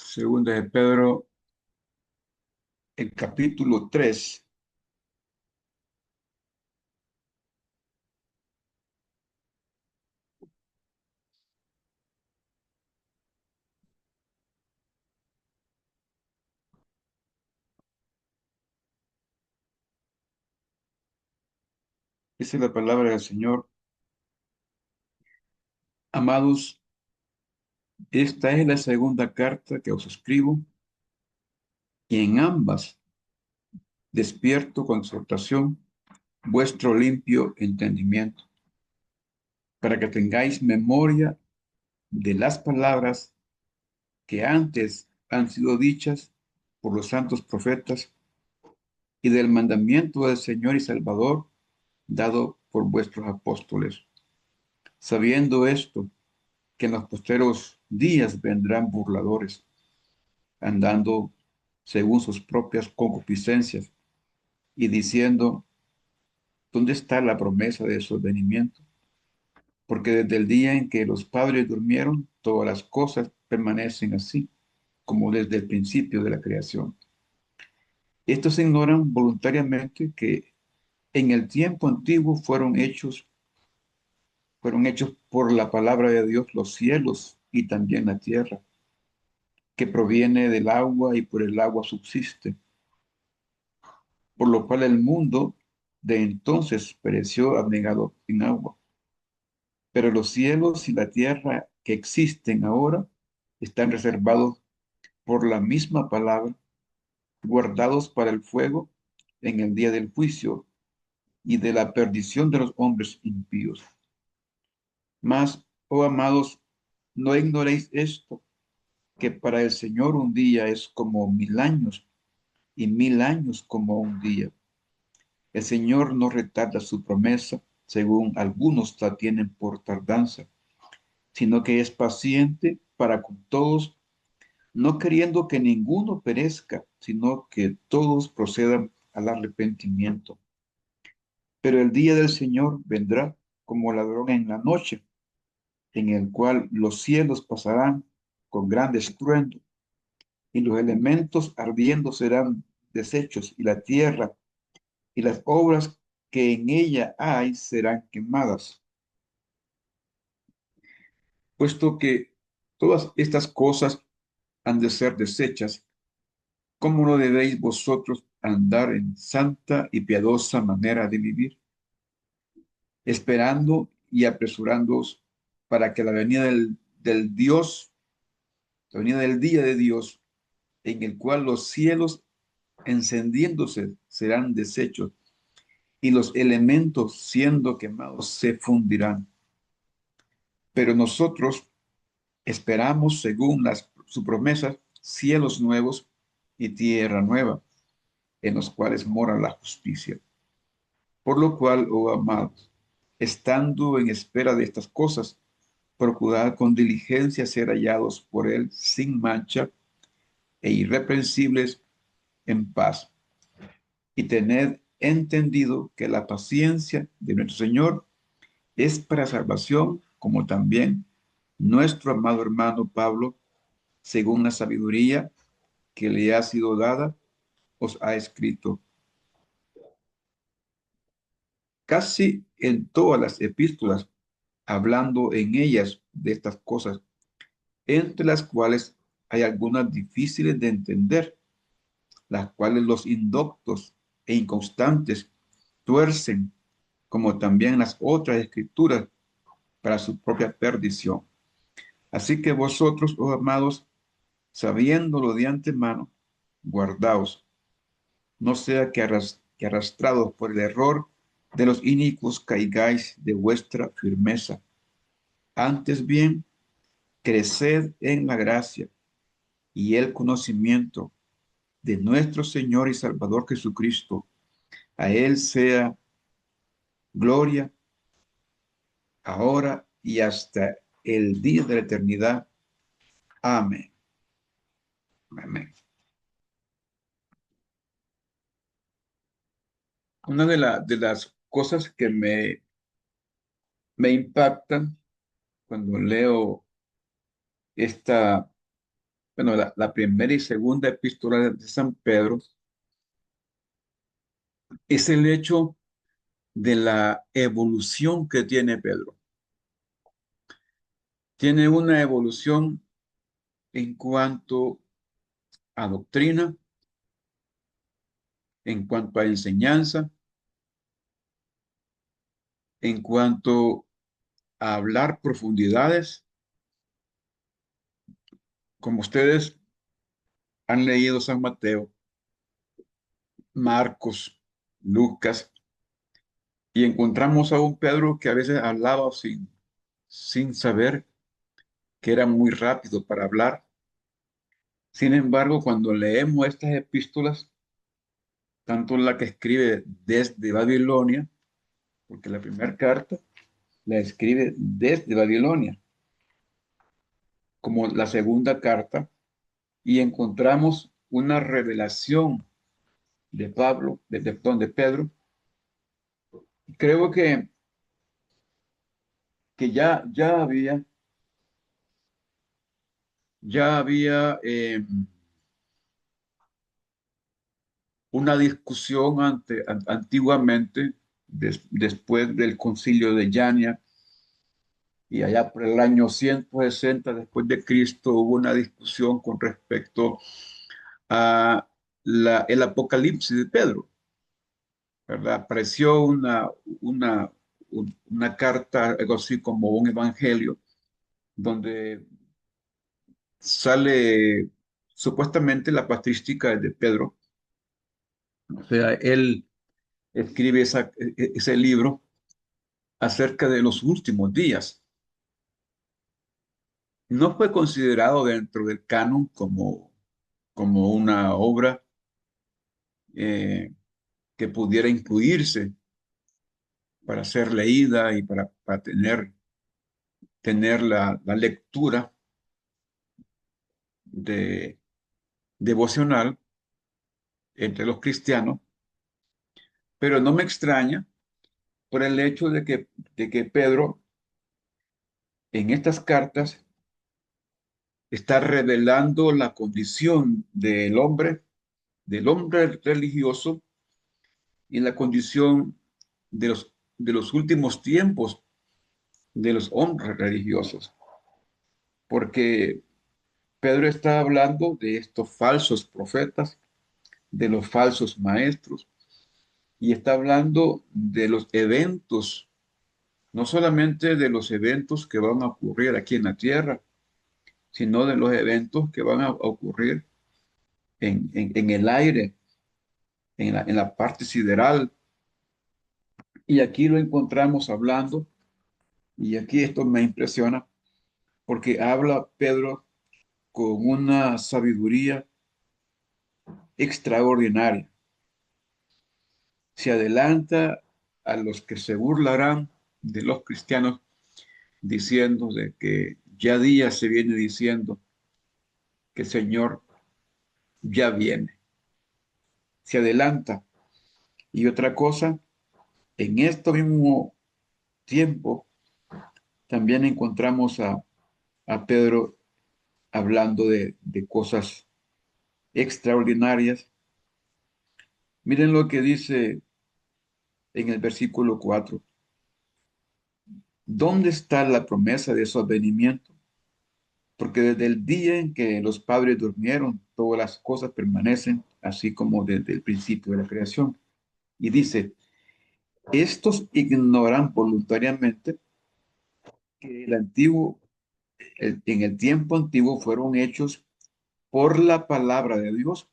Segunda de Pedro, el capítulo 3. Esa es la palabra del Señor. Amados, esta es la segunda carta que os escribo, y en ambas despierto con exhortación vuestro limpio entendimiento, para que tengáis memoria de las palabras que antes han sido dichas por los santos profetas y del mandamiento del Señor y Salvador dado por vuestros apóstoles. Sabiendo esto, que en los posteros días vendrán burladores, andando según sus propias concupiscencias y diciendo, ¿dónde está la promesa de su advenimiento? Porque desde el día en que los padres durmieron, todas las cosas permanecen así, como desde el principio de la creación. Estos ignoran voluntariamente que en el tiempo antiguo fueron hechos por la palabra de Dios los cielos y también la tierra, que proviene del agua y por el agua subsiste, por lo cual el mundo de entonces pereció abnegado en agua. Pero los cielos y la tierra que existen ahora están reservados por la misma palabra, guardados para el fuego en el día del juicio y de la perdición de los hombres impíos. Mas, oh amados, no ignoréis esto, que para el Señor un día es como 1000 años y 1000 años como un día. El Señor no retarda su promesa, según algunos la tienen por tardanza, sino que es paciente para con todos, no queriendo que ninguno perezca, sino que todos procedan al arrepentimiento. Pero el día del Señor vendrá como ladrón en la noche, en el cual los cielos pasarán con gran estruendo, y los elementos ardiendo serán deshechos, y la tierra y las obras que en ella hay serán quemadas. Puesto que todas estas cosas han de ser desechas, ¿cómo no debéis vosotros andar en santa y piadosa manera de vivir, esperando y apresurándoos para que la venida del Dios, la venida del día de Dios, en el cual los cielos encendiéndose serán deshechos y los elementos siendo quemados se fundirán? Pero nosotros esperamos, según su promesa, cielos nuevos y tierra nueva, en los cuales mora la justicia. Por lo cual, oh amados, estando en espera de estas cosas, procurad con diligencia ser hallados por él sin mancha e irreprensibles en paz. Y tened entendido que la paciencia de nuestro Señor es para salvación, como también nuestro amado hermano Pablo, según la sabiduría que le ha sido dada, os ha escrito. Casi en todas las epístolas, hablando en ellas de estas cosas, entre las cuales hay algunas difíciles de entender, las cuales los indoctos e inconstantes tuercen, como también las otras escrituras, para su propia perdición. Así que vosotros, oh amados, sabiéndolo de antemano, guardaos, no sea que arrastrados por el error de los inicuos caigáis de vuestra firmeza. Antes bien, creced en la gracia y el conocimiento de nuestro Señor y Salvador Jesucristo. A Él sea gloria ahora y hasta el día de la eternidad. Amén. Amén. Una de las cosas que me impactan cuando leo esta bueno, la primera y segunda epístola de San Pedro es el hecho de la evolución que tiene Pedro. Tiene una evolución en cuanto a doctrina, en cuanto a enseñanza, en cuanto a hablar profundidades. Como ustedes han leído San Mateo, Marcos, Lucas, y encontramos a un Pedro que a veces hablaba sin saber, que era muy rápido para hablar. Sin embargo, cuando leemos estas epístolas, tanto la que escribe desde Babilonia, porque la primera carta la escribe desde Babilonia, como la segunda carta, y encontramos una revelación de Pablo, de Pedro. Creo que ya había una discusión antiguamente, después del concilio de Yania, y allá por el año 160 después de Cristo hubo una discusión con respecto a el Apocalipsis de Pedro, ¿verdad? Apareció una, una carta, algo así como un evangelio, donde sale supuestamente la patrística de Pedro. O sea, él escribe ese libro acerca de los últimos días. No fue considerado dentro del canon como una obra eh, que pudiera incluirse para ser leída y para tener la lectura de, devocional entre los cristianos, pero no me extraña por el hecho de que Pedro en estas cartas está revelando la condición del hombre religioso y la condición de los últimos tiempos de los hombres religiosos, porque Pedro está hablando de estos falsos profetas, de los falsos maestros, y está hablando de los eventos, no solamente de los eventos que van a ocurrir aquí en la tierra, sino de los eventos que van a ocurrir en el aire, en la parte sideral. Y aquí lo encontramos hablando, y aquí esto me impresiona, porque habla Pedro con una sabiduría extraordinaria. Se adelanta a los que se burlarán de los cristianos diciendo de que ya día se viene diciendo que el Señor ya viene. Se adelanta. Y otra cosa, en este mismo tiempo también encontramos a Pedro hablando de cosas extraordinarias. Miren lo que dice en el versículo 4. ¿Dónde está la promesa de su advenimiento? Porque desde el día en que los padres durmieron, todas las cosas permanecen así como desde el principio de la creación. Y dice, estos ignoran voluntariamente que en el tiempo antiguo fueron hechos por la palabra de Dios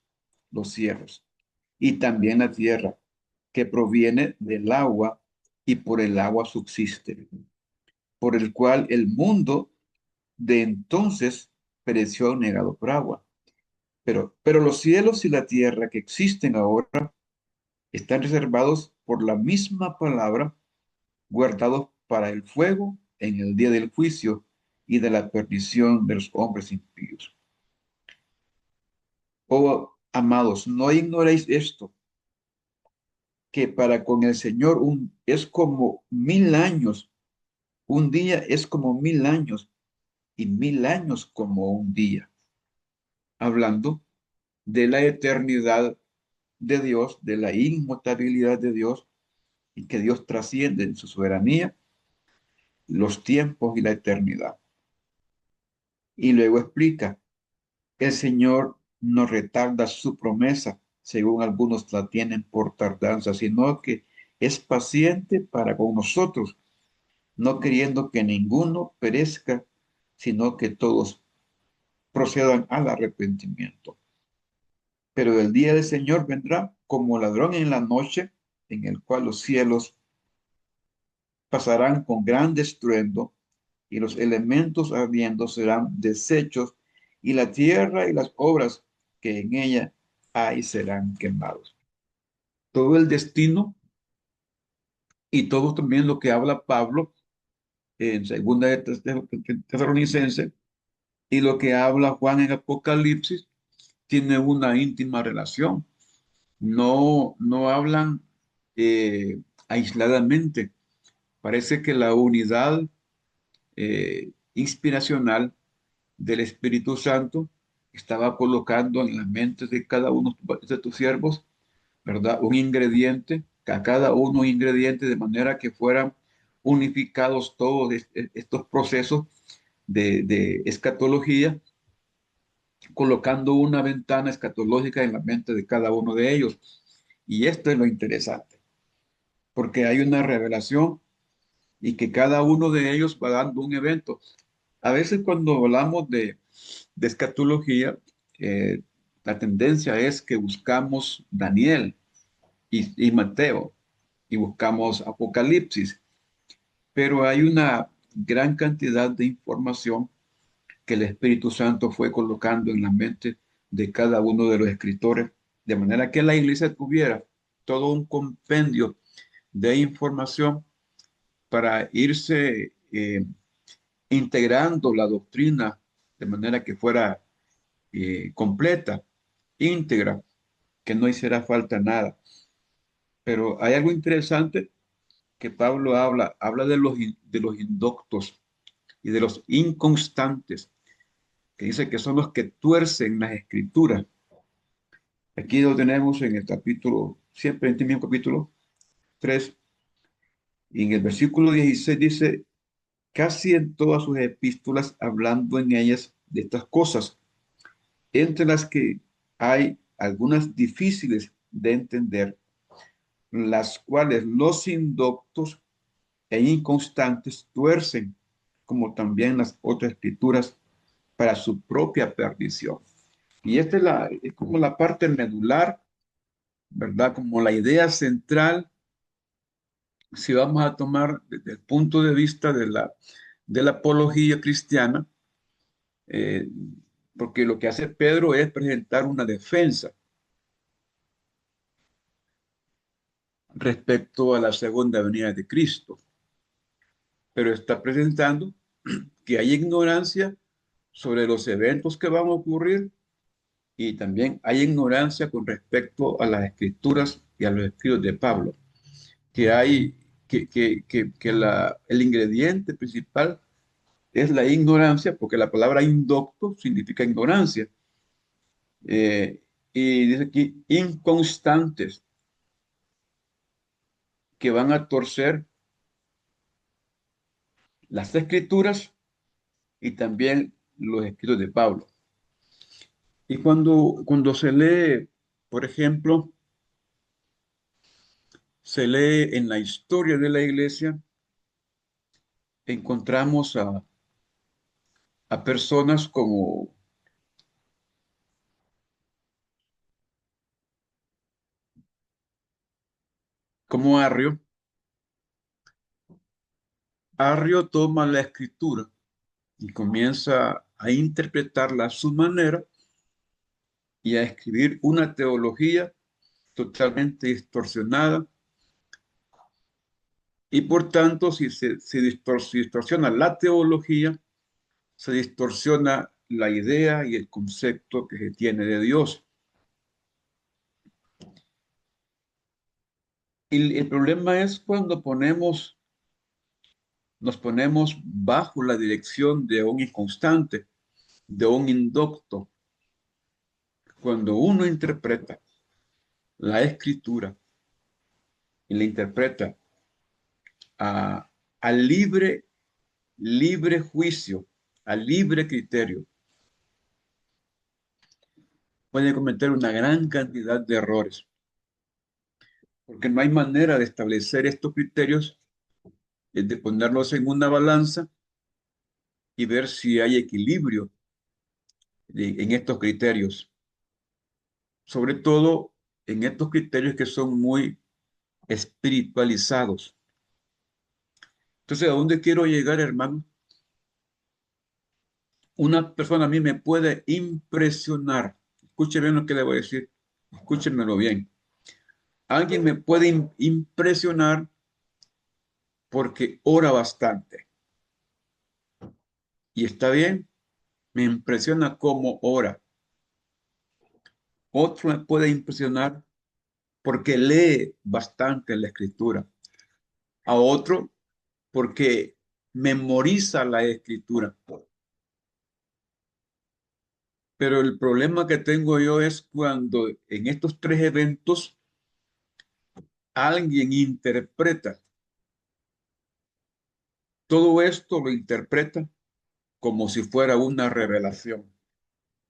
los cielos y también la tierra, que proviene del agua y por el agua subsiste, por el cual el mundo de entonces pereció negado por agua. Pero los cielos y la tierra que existen ahora están reservados por la misma palabra, guardados para el fuego en el día del juicio y de la perdición de los hombres impíos. Oh, amados, no ignoréis esto, que para con el Señor es como 1000 años, un día es como 1000 años y 1000 años como un día. hablando de la eternidad de Dios, de la inmutabilidad de Dios, y que Dios trasciende en su soberanía los tiempos y la eternidad. Y luego explica, el Señor no retarda su promesa, según algunos la tienen por tardanza, sino que es paciente para con nosotros, no queriendo que ninguno perezca, sino que todos procedan al arrepentimiento. Pero el día del Señor vendrá como ladrón en la noche, en el cual los cielos pasarán con gran estruendo y los elementos ardiendo serán deshechos y la tierra y las obras que en ella hay serán quemados. Todo el destino y todo también lo que habla Pablo en segunda de Tesalonicense y lo que habla Juan en Apocalipsis tiene una íntima relación. No hablan aisladamente. Parece que la unidad inspiracional del Espíritu Santo estaba colocando en las mentes de cada uno de tus siervos, ¿verdad? Un ingrediente, a cada uno un ingrediente, de manera que fueran unificados todos estos procesos de escatología, colocando una ventana escatológica en la mente de cada uno de ellos. Y esto es lo interesante, porque hay una revelación y que cada uno de ellos va dando un evento. A veces cuando hablamos de escatología, eh, la tendencia es que buscamos Daniel y Mateo y buscamos Apocalipsis, pero hay una gran cantidad de información que el Espíritu Santo fue colocando en la mente de cada uno de los escritores, de manera que la iglesia tuviera todo un compendio de información para irse integrando la doctrina de manera que fuera completa, íntegra, que no hiciera falta nada. Pero hay algo interesante que Pablo habla de los indoctos y de los inconstantes, que dice que son los que tuercen las escrituras. Aquí lo tenemos en el capítulo, siempre en este mismo capítulo 3, y en el versículo 16 dice, casi en todas sus epístolas, hablando en ellas de estas cosas, entre las que hay algunas difíciles de entender, las cuales los indoctos e inconstantes tuercen, como también las otras escrituras, para su propia perdición. Y esta es como la parte medular, ¿verdad? Como la idea central, si vamos a tomar desde el punto de vista de la apología cristiana, eh, porque lo que hace Pedro es presentar una defensa respecto a la segunda venida de Cristo, pero está presentando que hay ignorancia sobre los eventos que van a ocurrir y también hay ignorancia con respecto a las escrituras y a los escritos de Pablo, que hay el ingrediente principal es la ignorancia, porque la palabra indocto significa ignorancia. Eh, y dice aquí inconstantes, que van a torcer las escrituras y también los escritos de Pablo. Y cuando se lee, por ejemplo, se lee en la historia de la iglesia, encontramos a personas como Arrio. Arrio toma la escritura y comienza a interpretarla a su manera y a escribir una teología totalmente distorsionada. Y por tanto, si se distorsiona la teología, se distorsiona la idea y el concepto que se tiene de Dios. Y el problema es cuando nos ponemos bajo la dirección de un inconstante, de un indocto, cuando uno interpreta la escritura y la interpreta a, al libre juicio, al libre criterio, puede cometer una gran cantidad de errores, porque no hay manera de establecer estos criterios, de ponerlos en una balanza y ver si hay equilibrio en estos criterios, sobre todo en estos criterios que son muy espiritualizados. Entonces, ¿a dónde quiero llegar, hermano? Una persona a mí me puede impresionar. Escuche bien lo que le voy a decir. Escúchenmelo bien. Alguien me puede impresionar porque ora bastante. Y está bien, me impresiona cómo ora. Otro me puede impresionar porque lee bastante la escritura. A otro porque memoriza la escritura. Pero el problema que tengo yo es cuando en estos tres eventos alguien interpreta. Todo esto lo interpreta como si fuera una revelación.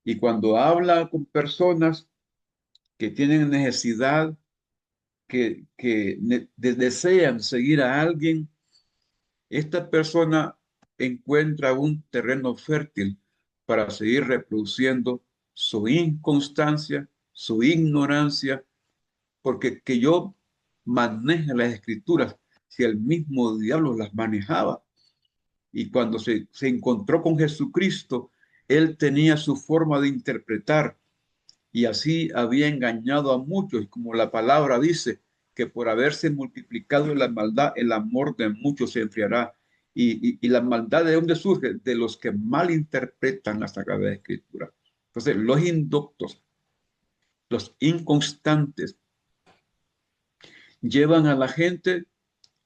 Y cuando habla con personas que tienen necesidad, desean seguir a alguien, esta persona encuentra un terreno fértil para seguir reproduciendo su inconstancia, su ignorancia, porque que yo maneje las escrituras, si el mismo diablo las manejaba. Y cuando se encontró con Jesucristo, él tenía su forma de interpretar y así había engañado a muchos. Y como la palabra dice, que por haberse multiplicado la maldad, el amor de muchos se enfriará. Y la maldad, ¿de dónde surge? De los que malinterpretan la Sagrada Escritura. Entonces, los indoctos, los inconstantes, llevan a la gente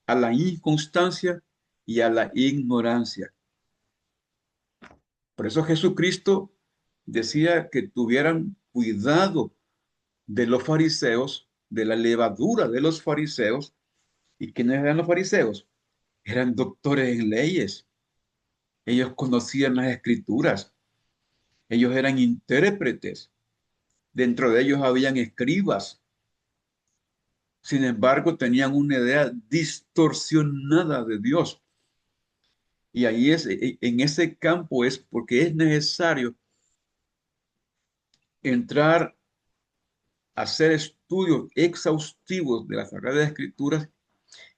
a la inconstancia y a la ignorancia. Por eso Jesucristo decía que tuvieran cuidado de los fariseos, de la levadura de los fariseos. ¿Y quiénes eran los fariseos? Eran doctores en leyes. Ellos conocían las escrituras. Ellos eran intérpretes. Dentro de ellos habían escribas. Sin embargo, tenían una idea distorsionada de Dios. Y ahí en ese campo es porque es necesario entrar a hacer estudios exhaustivos de las Sagradas Escrituras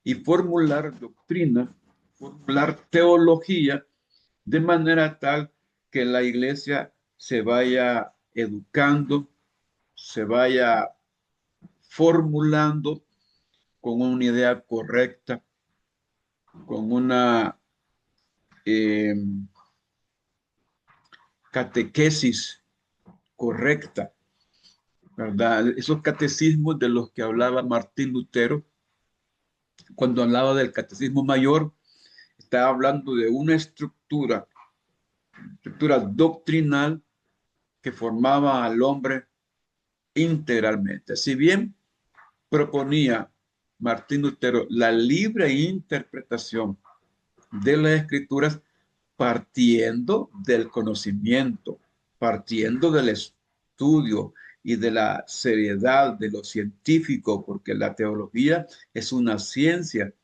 y formular doctrina, formular teología, de manera tal que la iglesia se vaya educando, se vaya formulando con una idea correcta, con una eh, catequesis correcta, ¿verdad? Esos catecismos de los que hablaba Martín Lutero, cuando hablaba del catecismo mayor, estaba hablando de una estructura doctrinal que formaba al hombre integralmente. Si bien proponía Martín Lutero la libre interpretación de las escrituras partiendo del conocimiento, partiendo del estudio y de la seriedad de lo científico, porque la teología es una ciencia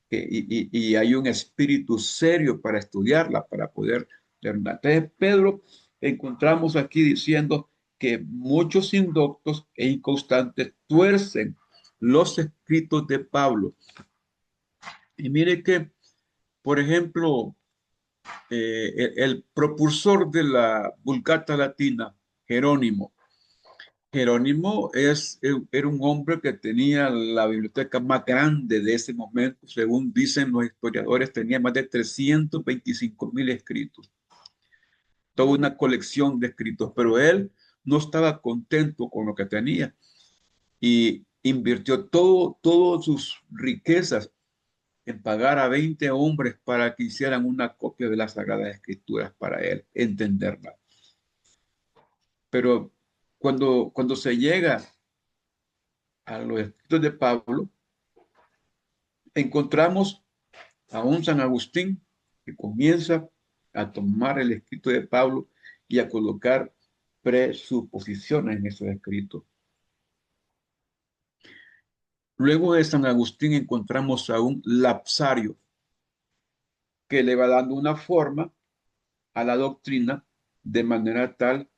y hay un espíritu serio para estudiarla, para poder leerla. Entonces, Pedro, encontramos aquí diciendo que muchos indoctos e inconstantes tuercen los escritos de Pablo. Y mire que, por ejemplo, el propulsor de la Vulgata Latina, Jerónimo. Jerónimo era un hombre que tenía la biblioteca más grande de ese momento, según dicen los historiadores, tenía más de 325,000 escritos, toda una colección de escritos, pero él no estaba contento con lo que tenía y invirtió todas sus riquezas en pagar a 20 hombres para que hicieran una copia de las Sagradas Escrituras para él entenderla. Pero Cuando se llega a los escritos de Pablo, encontramos a un San Agustín que comienza a tomar el escrito de Pablo y a colocar presuposiciones en esos escritos. Luego de San Agustín encontramos a un lapsario que le va dando una forma a la doctrina de manera tal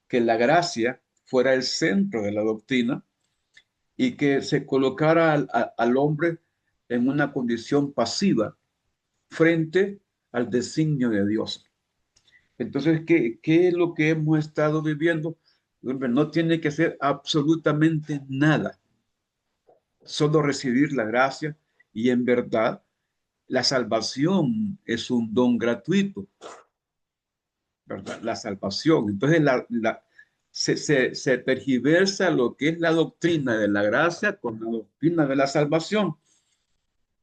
que la gracia fuera el centro de la doctrina y que se colocara al hombre en una condición pasiva frente al designio de Dios. Entonces, ¿qué es lo que hemos estado viviendo? Hombre, no tiene que hacer absolutamente nada, solo recibir la gracia y en verdad la salvación es un don gratuito, ¿verdad? La salvación. Entonces, se tergiversa lo que es la doctrina de la gracia con la doctrina de la salvación.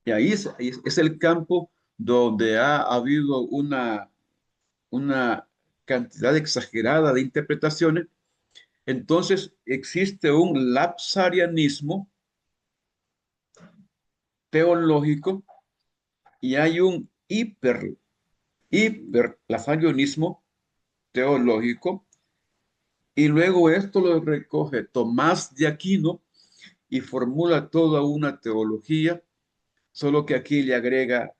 Y ahí es el campo donde ha habido una cantidad exagerada de interpretaciones. Entonces existe un lapsarianismo teológico y hay un hiperlapsarianismo teológico, y luego esto lo recoge Tomás de Aquino y formula toda una teología, solo que aquí le agrega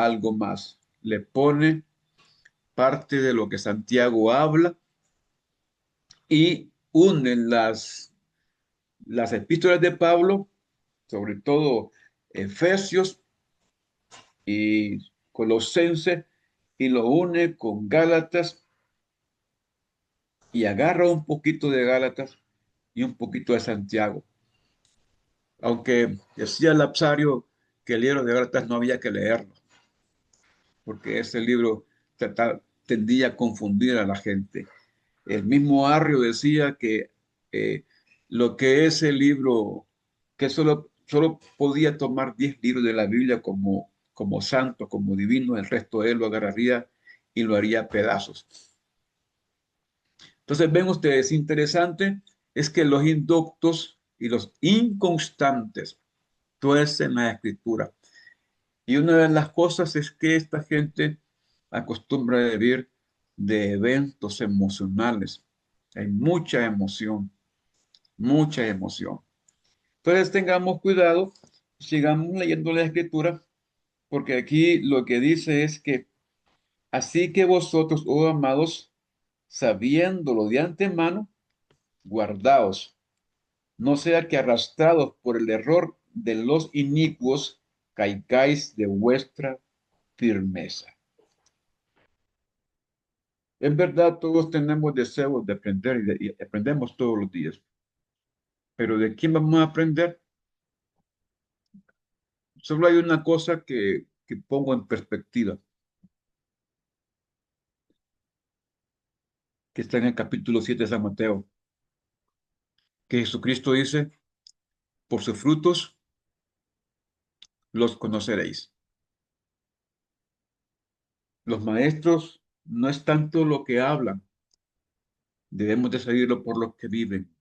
algo más, le pone parte de lo que Santiago habla y une las epístolas de Pablo, sobre todo Efesios y Colosenses, y lo une con Gálatas y agarra un poquito de Gálatas y un poquito de Santiago. Aunque decía Lapsario que el libro de Gálatas no había que leerlo, porque ese libro tendía a confundir a la gente. El mismo Arrio decía que eh, lo que es el libro, que solo podía tomar 10 libros de la Biblia como santo, como divino, el resto de él lo agarraría y lo haría pedazos. Entonces, ven ustedes, interesante es que los inductos y los inconstantes tuercen la escritura. Y una de las cosas es que esta gente acostumbra a vivir de eventos emocionales. Hay mucha emoción, mucha emoción. Entonces tengamos cuidado, sigamos leyendo la escritura, porque aquí lo que dice es que así que vosotros, oh amados, sabiéndolo de antemano, guardaos, no sea que arrastrados por el error de los inicuos, caigáis de vuestra firmeza. En verdad, todos tenemos deseos de aprender y aprendemos todos los días. Pero ¿de quién vamos a aprender? Solo hay una cosa que pongo en perspectiva, que está en el capítulo 7 de San Mateo, que Jesucristo dice, por sus frutos los conoceréis. Los maestros no es tanto lo que hablan, debemos de seguirlo por los que viven.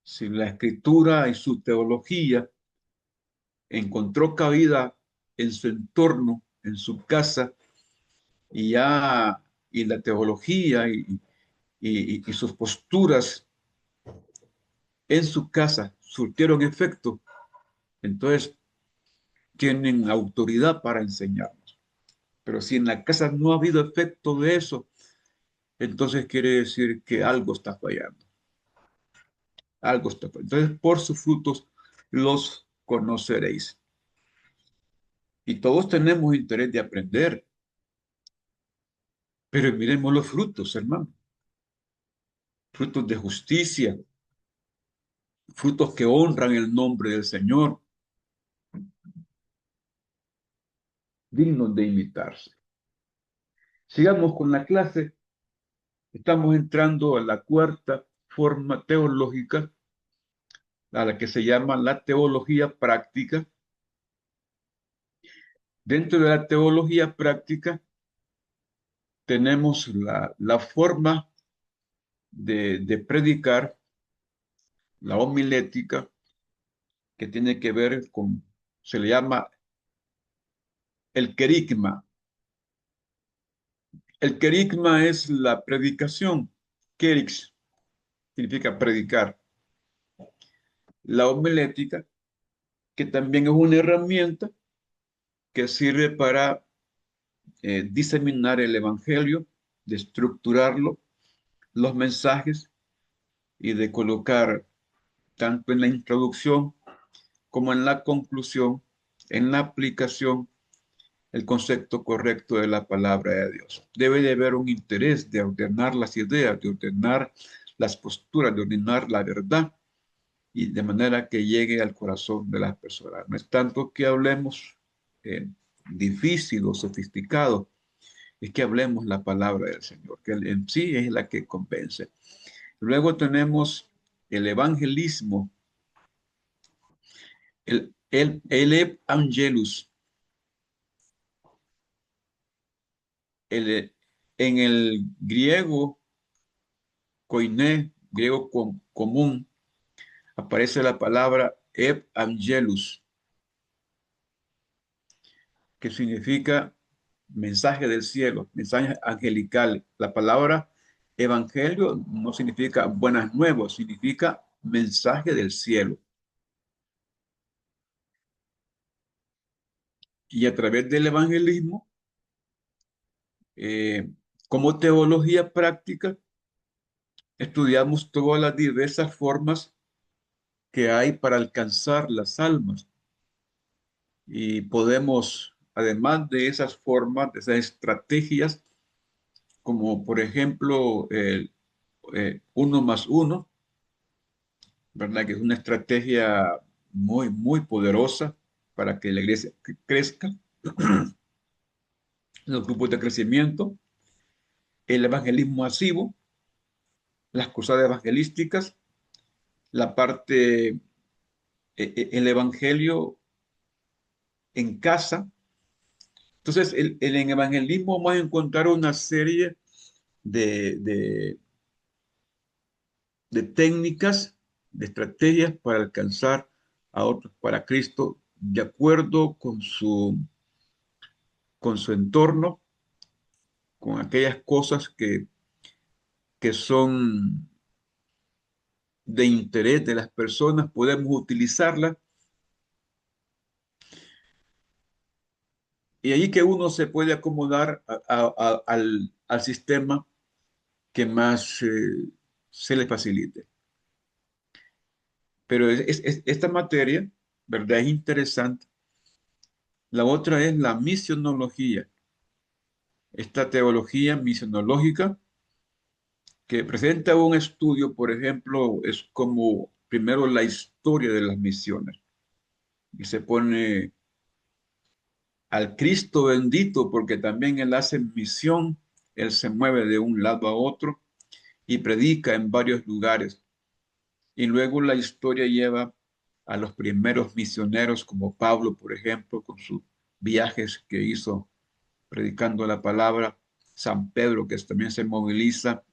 Si la escritura y su teología encontró cabida en su entorno, en su casa, y ya y la teología y sus posturas en su casa surtieron efecto, entonces tienen autoridad para enseñarnos. Pero si en la casa no ha habido efecto de eso, entonces quiere decir que algo está fallando. Algo está fallando. Entonces, por sus frutos los conoceréis. Y todos tenemos interés de aprender, pero miremos los frutos, hermano. Frutos de justicia, frutos que honran el nombre del Señor, dignos de imitarse. Sigamos con la clase. Estamos entrando a la cuarta forma teológica, a la que se llama la teología práctica. Dentro de la teología práctica tenemos la forma de predicar, la homilética, que tiene que ver con, se le llama el querigma. El querigma es la predicación. Querix significa predicar. La homilética, que también es una herramienta que sirve para diseminar el evangelio, de estructurarlo, los mensajes y de colocar tanto en la introducción como en la conclusión, en la aplicación, el concepto correcto de la palabra de Dios. Debe de haber un interés de ordenar las ideas, de ordenar las posturas, de ordenar la verdad y de manera que llegue al corazón de las personas. No es tanto que hablemos difícil o sofisticado, es que hablemos la palabra del Señor, que en sí es la que convence. Luego tenemos el evangelismo, el evangelus, el, en el griego koiné, griego común, aparece la palabra evangelus, que significa mensaje del cielo, mensaje angelical. La palabra evangelio no significa buenas nuevas, significa mensaje del cielo. Y a través del evangelismo, eh, como teología práctica, estudiamos todas las diversas formas que hay para alcanzar las almas. Y podemos, además de esas formas, de esas estrategias, como por ejemplo el uno más uno, ¿verdad? Que es una estrategia muy, muy poderosa para que la iglesia crezca, los grupos de crecimiento, el evangelismo masivo, las cruzadas evangelísticas, la parte, el evangelio en casa. Entonces, en evangelismo vamos a encontrar una serie de, de, de técnicas, de estrategias para alcanzar a otros para Cristo de acuerdo con su entorno, con aquellas cosas que son de interés de las personas, podemos utilizarlas y ahí que uno se puede acomodar al sistema que más se le facilite. Pero esta materia, ¿verdad? Es interesante. La otra es la misionología. Esta teología misionológica que presenta un estudio, por ejemplo, es como primero la historia de las misiones. Y se pone al Cristo bendito porque también Él hace misión, Él se mueve de un lado a otro y predica en varios lugares. Y luego la historia lleva a los primeros misioneros como Pablo, por ejemplo, con sus viajes que hizo predicando la palabra, San Pedro, que también se moviliza,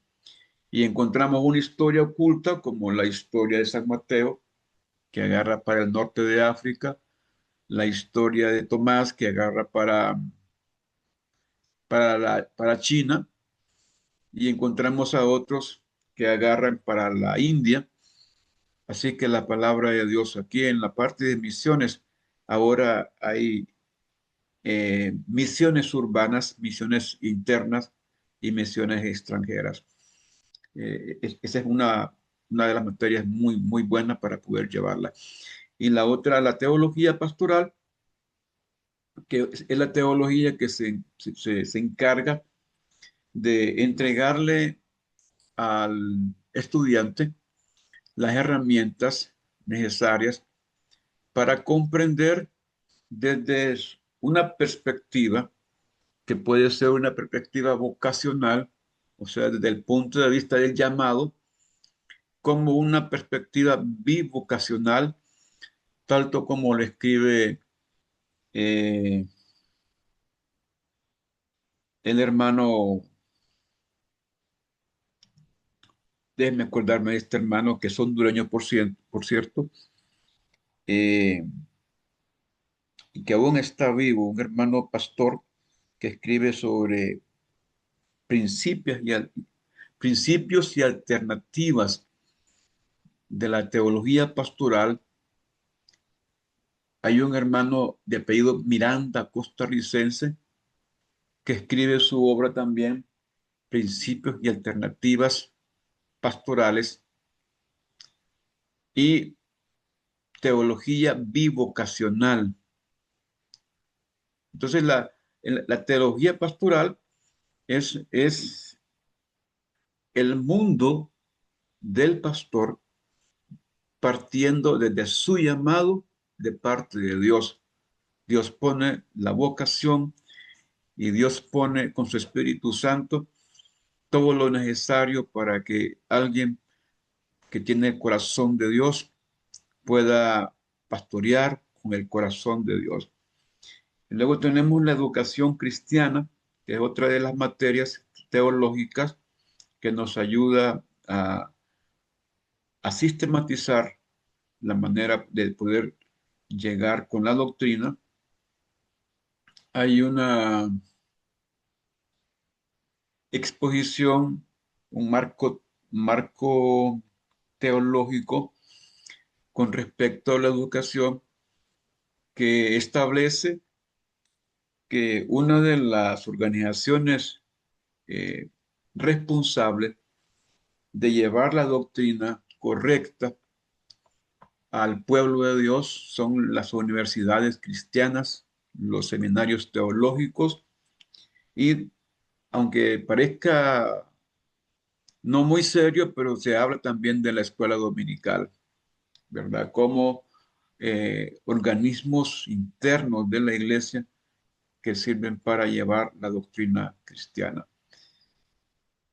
y encontramos una historia oculta como la historia de San Mateo, que agarra para el norte de África, la historia de Tomás, que agarra para China, y encontramos a otros que agarran para la India. Así que la palabra de Dios aquí en la parte de misiones, ahora hay misiones urbanas, misiones internas y misiones extranjeras. Esa es una de las materias muy, muy buenas para poder llevarla. Y la otra, la teología pastoral, que es la teología que se encarga de entregarle al estudiante las herramientas necesarias para comprender desde una perspectiva que puede ser una perspectiva vocacional, o sea, desde el punto de vista del llamado, como una perspectiva bivocacional, tanto como lo escribe eh, el hermano Déjenme acordarme de este hermano que es hondureño, por cierto, eh, y que aún está vivo, un hermano pastor que escribe sobre principios principios y alternativas de la teología pastoral. Hay un hermano de apellido Miranda, costarricense, que escribe su obra también, Principios y Alternativas Pastorales y Teología Bivocacional. Entonces, la teología pastoral es el mundo del pastor partiendo desde su llamado de parte de Dios. Dios pone la vocación y Dios pone con su Espíritu Santo todo lo necesario para que alguien que tiene el corazón de Dios pueda pastorear con el corazón de Dios. Y luego tenemos la educación cristiana, que es otra de las materias teológicas que nos ayuda a sistematizar la manera de poder llegar con la doctrina. Hay una exposición, un marco teológico con respecto a la educación que establece que una de las organizaciones eh, responsables de llevar la doctrina correcta al pueblo de Dios son las universidades cristianas, los seminarios teológicos y aunque parezca no muy serio, pero se habla también de la escuela dominical, ¿verdad? Como organismos internos de la iglesia que sirven para llevar la doctrina cristiana.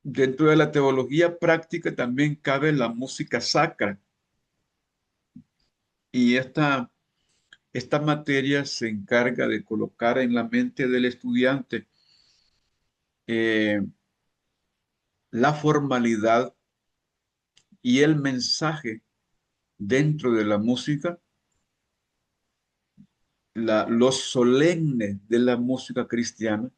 Dentro de la teología práctica también cabe la música sacra y esta materia se encarga de colocar en la mente del estudiante eh, la formalidad y el mensaje dentro de la música, los solemnes de la música cristiana,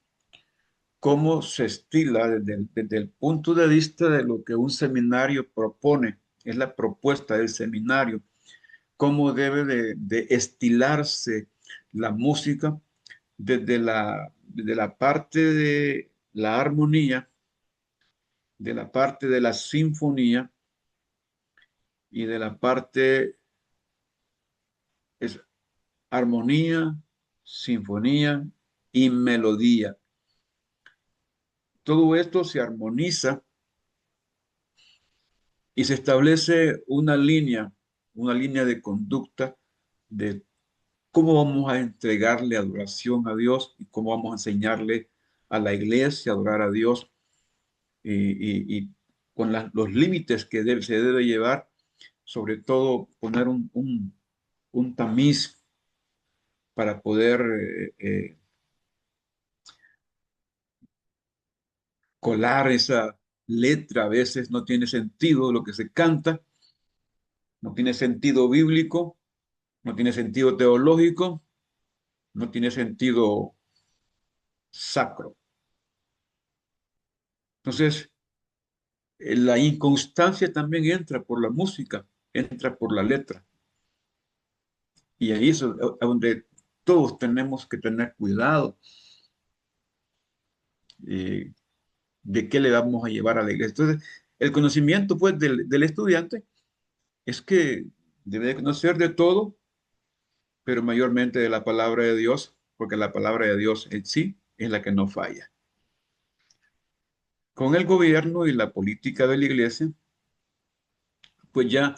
cómo se estila desde el punto de vista de lo que un seminario propone, es la propuesta del seminario, cómo debe de estilarse la música desde la parte de la armonía, de la parte de la sinfonía y de la parte es armonía, sinfonía y melodía. Todo esto se armoniza y se establece una línea de conducta de cómo vamos a entregarle adoración a Dios y cómo vamos a enseñarle a la iglesia a adorar a Dios y con los límites que se debe llevar, sobre todo poner un tamiz para poder colar esa letra. A veces no tiene sentido lo que se canta, no tiene sentido bíblico, no tiene sentido teológico, no tiene sentido sacro. Entonces, la inconstancia también entra por la música, entra por la letra. Y ahí es donde todos tenemos que tener cuidado eh, de qué le vamos a llevar a la iglesia. Entonces, el conocimiento pues del estudiante es que debe de conocer de todo, pero mayormente de la palabra de Dios, porque la palabra de Dios en sí es la que no falla. Con el gobierno y la política de la iglesia, pues ya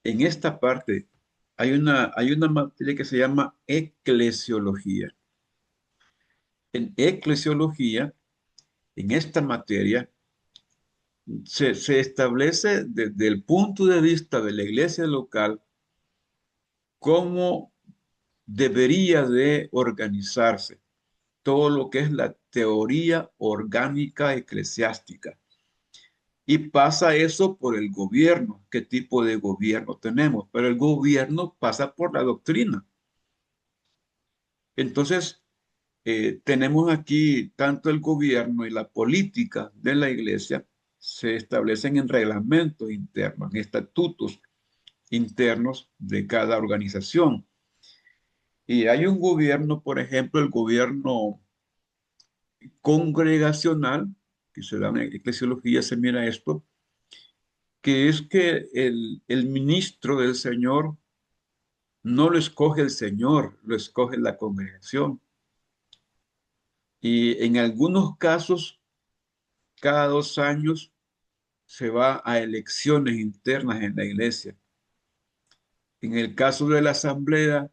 en esta parte hay una materia que se llama eclesiología. En eclesiología, en esta materia, se establece desde el punto de vista de la iglesia local cómo debería de organizarse todo lo que es la teoría orgánica eclesiástica. Y pasa eso por el gobierno. ¿Qué tipo de gobierno tenemos? Pero el gobierno pasa por la doctrina. Entonces, tenemos aquí tanto el gobierno y la política de la iglesia se establecen en reglamentos internos, en estatutos internos de cada organización. Y hay un gobierno, por ejemplo, el gobierno congregacional, que se da en eclesiología, se mira esto, que es que el ministro del Señor no lo escoge el Señor, lo escoge la congregación. Y en algunos casos, cada 2 años se va a elecciones internas en la iglesia. En el caso de la Asamblea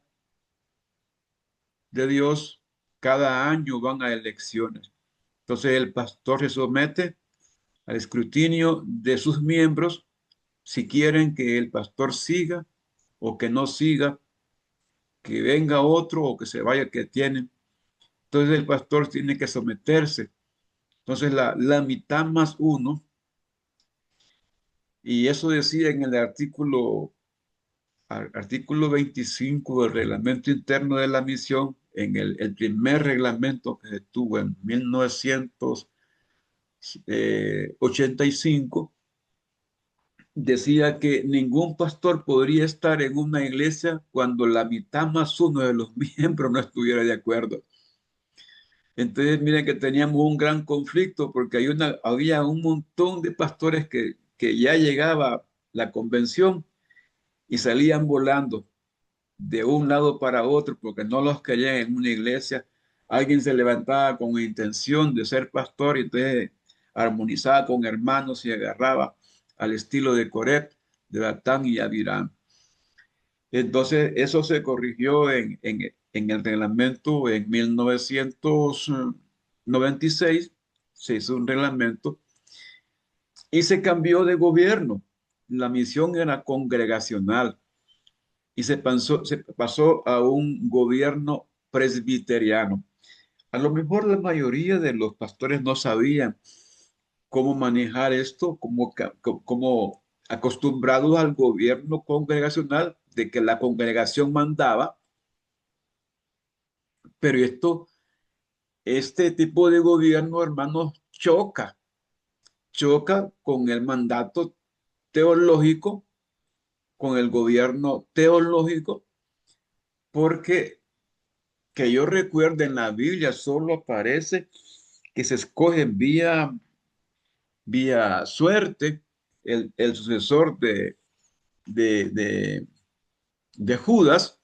de Dios, cada año van a elecciones. Entonces el pastor se somete al escrutinio de sus miembros si quieren que el pastor siga o que no siga, que venga otro o que se vaya el que tienen. Entonces el pastor tiene que someterse. Entonces la mitad más uno, y eso decía en el artículo 25 del reglamento interno de la misión, en el primer reglamento que se tuvo en 1985, decía que ningún pastor podría estar en una iglesia cuando la mitad más uno de los miembros no estuviera de acuerdo. Entonces, miren que teníamos un gran conflicto porque había un montón de pastores que ya llegaba la convención y salían volando de un lado para otro porque no los querían en una iglesia. Alguien se levantaba con intención de ser pastor y entonces armonizaba con hermanos y agarraba al estilo de Coreb, de Datán y Abiram. Entonces, eso se corrigió en el reglamento en 1996. Se hizo un reglamento y se cambió de gobierno. La misión era congregacional y se pasó a un gobierno presbiteriano. A lo mejor la mayoría de los pastores no sabían cómo manejar esto, como acostumbrados al gobierno congregacional, de que la congregación mandaba, pero este tipo de gobierno, hermanos, choca con el mandato teológico, con el gobierno teológico, porque que yo recuerde en la Biblia solo aparece que se escoge vía suerte el sucesor de, de, de Judas,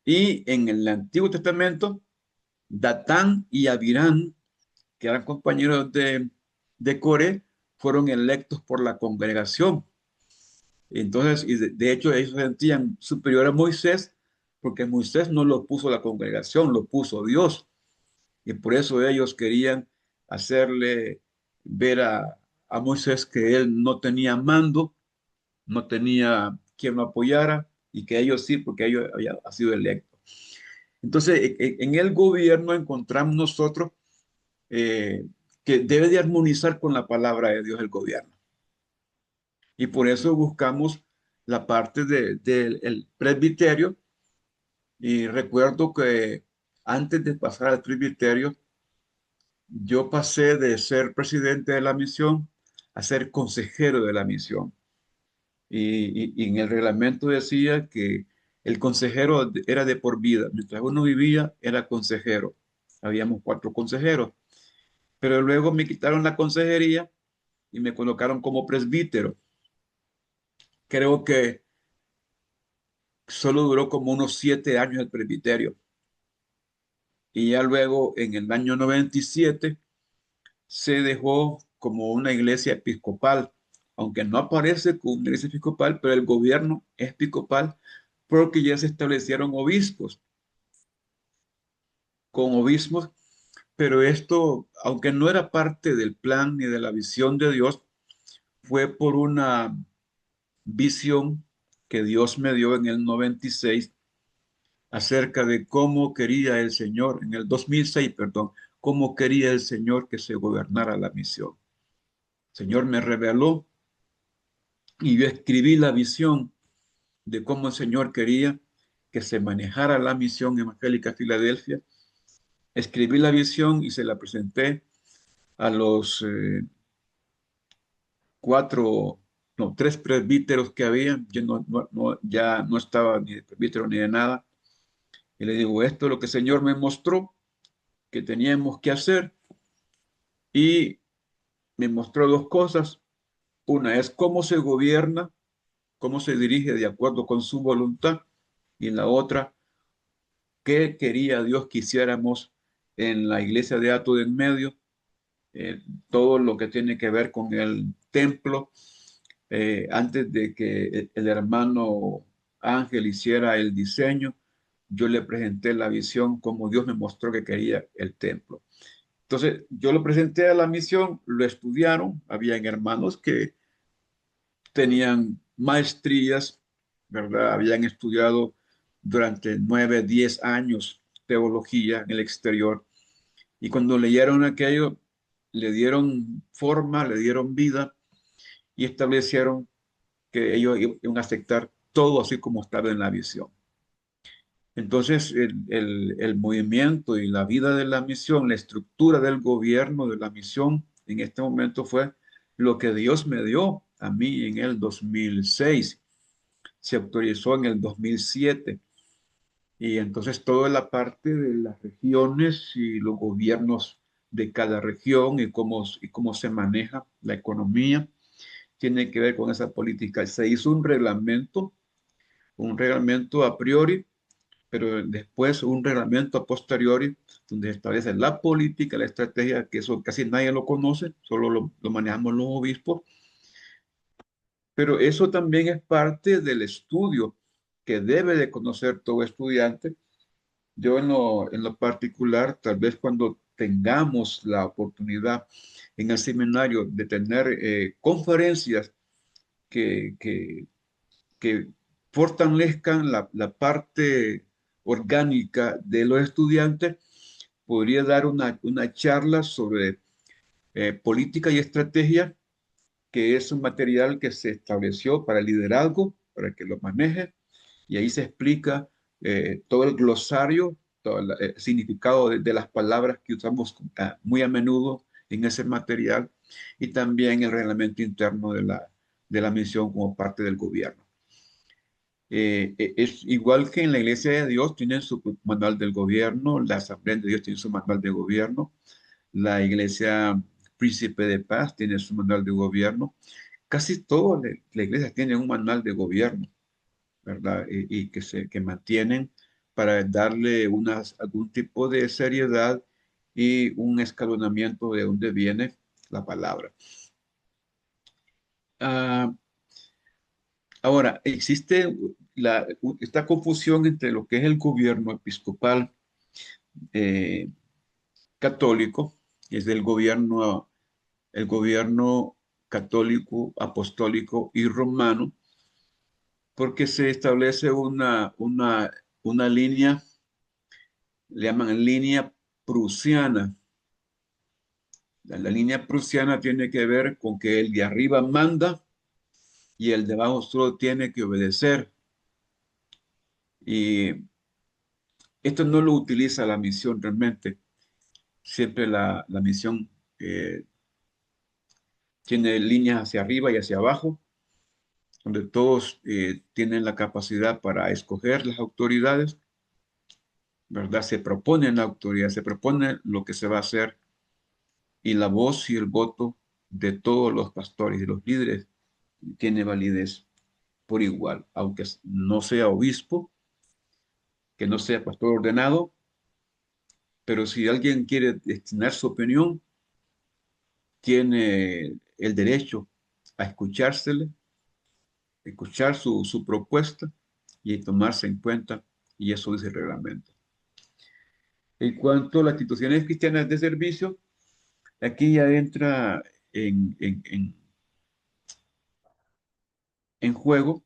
y en el Antiguo Testamento, Datán y Abirán, que eran compañeros de Core, fueron electos por la congregación. Entonces, y de hecho, ellos se sentían superior a Moisés, porque Moisés no lo puso la congregación, lo puso Dios. Y por eso ellos querían hacerle ver a Moisés que él no tenía mando, no tenía quien lo apoyara, y que ellos sí, porque ellos habían sido electos. Entonces, en el gobierno encontramos nosotros eh, que debe de armonizar con la palabra de Dios el gobierno. Y por eso buscamos la parte del presbiterio. Y recuerdo que antes de pasar al presbiterio, yo pasé de ser presidente de la misión a ser consejero de la misión. Y en el reglamento decía que el consejero era de por vida. Mientras uno vivía, era consejero. Habíamos 4 consejeros. Pero luego me quitaron la consejería y me colocaron como presbítero. Creo que solo duró como unos 7 años el presbiterio. Y ya luego, en el año 97, se dejó como una iglesia episcopal, aunque no aparece como una iglesia episcopal, pero el gobierno es episcopal porque ya se establecieron obispos, con obispos, pero esto, aunque no era parte del plan ni de la visión de Dios, fue por una visión que Dios me dio en el 96 acerca de cómo quería el Señor, en el 2006, perdón, cómo quería el Señor que se gobernara la misión. Señor me reveló y yo escribí la visión de cómo el Señor quería que se manejara la misión evangélica Filadelfia. Escribí la visión y se la presenté a los cuatro, no, tres presbíteros que había. Yo ya no estaba ni de presbítero ni de nada. Y le digo, esto es lo que el Señor me mostró que teníamos que hacer. Y me mostró dos cosas. Una es cómo se gobierna, cómo se dirige de acuerdo con su voluntad. Y la otra, qué quería Dios que hiciéramos en la iglesia de Ato de en Medio, todo lo que tiene que ver con el templo. Antes de que el hermano Ángel hiciera el diseño, yo le presenté la visión como Dios me mostró que quería el templo. Entonces, yo lo presenté a la misión, lo estudiaron, habían hermanos que tenían maestrías, ¿verdad? Habían estudiado durante 9, 10 años teología en el exterior. Y cuando leyeron aquello, le dieron forma, le dieron vida y establecieron que ellos iban a aceptar todo así como estaba en la visión. Entonces, el movimiento y la vida de la misión, la estructura del gobierno de la misión en este momento fue lo que Dios me dio a mí en el 2006. Se autorizó en el 2007. Y entonces toda la parte de las regiones y los gobiernos de cada región y cómo se maneja la economía tiene que ver con esa política. Se hizo un reglamento a priori, pero después un reglamento a posteriori, donde establece la política, la estrategia, que eso casi nadie lo conoce, solo lo manejamos los obispos, pero eso también es parte del estudio que debe de conocer todo estudiante. Yo en lo particular, tal vez cuando tengamos la oportunidad en el seminario de tener conferencias que que fortalezcan la parte orgánica de los estudiantes, podría dar una charla sobre política y estrategia, que es un material que se estableció para el liderazgo, para que lo maneje, y ahí se explica todo el glosario, todo el significado de las palabras que usamos muy a menudo en ese material, y también el reglamento interno de la misión como parte del gobierno. Es igual que en la Iglesia de Dios tienen su manual del gobierno, la Asamblea de Dios tiene su manual de gobierno, la Iglesia Príncipe de Paz tiene su manual de gobierno. Casi toda la iglesia tiene un manual de gobierno, ¿verdad? Y que mantienen para darle algún tipo de seriedad y un escalonamiento de dónde viene la palabra. Ah, Ahora, existe esta confusión entre lo que es el gobierno episcopal eh, católico, que es el gobierno católico, apostólico y romano, porque se establece una línea, le llaman línea prusiana. La línea prusiana tiene que ver con que el de arriba manda y el de abajo solo tiene que obedecer. Y esto no lo utiliza la misión realmente. Siempre la misión eh, tiene líneas hacia arriba y hacia abajo, donde todos tienen la capacidad para escoger las autoridades, ¿verdad? Se propone la autoridad, se propone lo que se va a hacer, y la voz y el voto de todos los pastores y los líderes tiene validez por igual, aunque no sea obispo, que no sea pastor ordenado, pero si alguien quiere destinar su opinión, tiene el derecho a escuchar su propuesta y tomarse en cuenta, y eso dice el reglamento. En cuanto a las instituciones cristianas de servicio, aquí ya entra en juego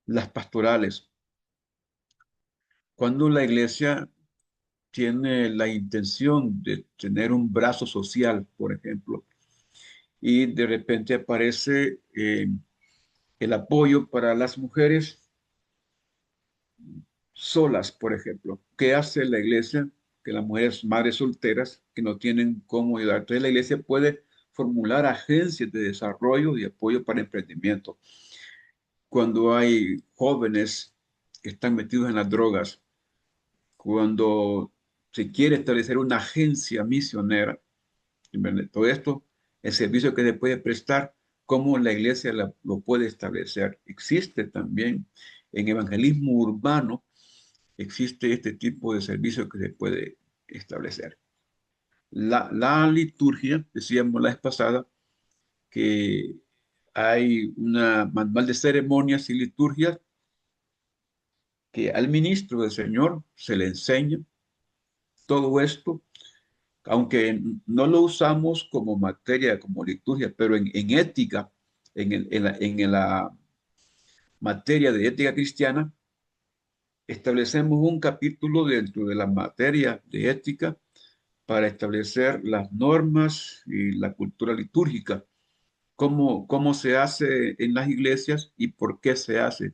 las pastorales. Cuando la iglesia tiene la intención de tener un brazo social, por ejemplo, y de repente aparece el apoyo para las mujeres solas, por ejemplo. ¿Qué hace la iglesia? Que las mujeres madres solteras que no tienen cómo ayudar. Entonces la iglesia puede formular agencias de desarrollo y apoyo para emprendimiento. Cuando hay jóvenes que están metidos en las drogas, cuando se quiere establecer una agencia misionera, ¿verdad? Todo esto, el servicio que se puede prestar, cómo la iglesia lo puede establecer. Existe también en evangelismo urbano, existe este tipo de servicio que se puede establecer. La liturgia, decíamos la vez pasada, que hay una manual de ceremonias y liturgias que al ministro del Señor se le enseña todo esto, aunque no lo usamos como materia, como liturgia, pero en ética, en la materia de ética cristiana, establecemos un capítulo dentro de la materia de ética para establecer las normas y la cultura litúrgica, cómo se hace en las iglesias y por qué se hace,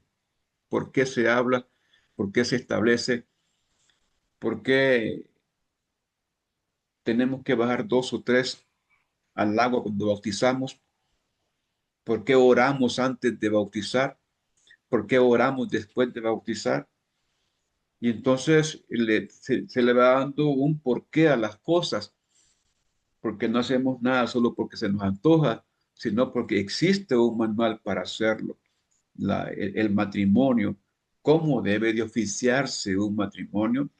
por qué se habla, por qué se establece, por qué tenemos que bajar dos o tres al agua cuando bautizamos, por qué oramos antes de bautizar, por qué oramos después de bautizar. Y entonces se le va dando un porqué a las cosas, porque no hacemos nada solo porque se nos antoja, sino porque existe un manual para hacerlo. El matrimonio, cómo debe de oficiarse un matrimonio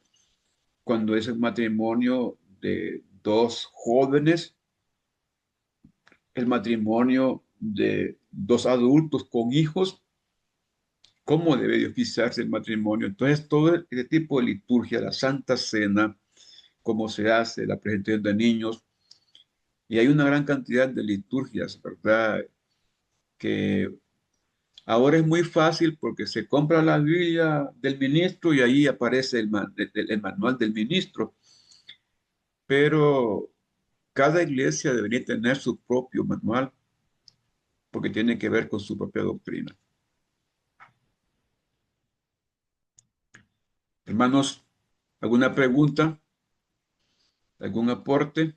cuando es un matrimonio de dos jóvenes, el matrimonio de dos adultos con hijos, cómo debe de oficiarse el matrimonio. Entonces, todo este tipo de liturgia, la Santa Cena, cómo se hace, la presentación de niños, y hay una gran cantidad de liturgias, ¿verdad? Que ahora es muy fácil porque se compra la Biblia del ministro y ahí aparece el manual del ministro, pero cada iglesia debería tener su propio manual porque tiene que ver con su propia doctrina. Hermanos, ¿alguna pregunta? ¿Algún aporte?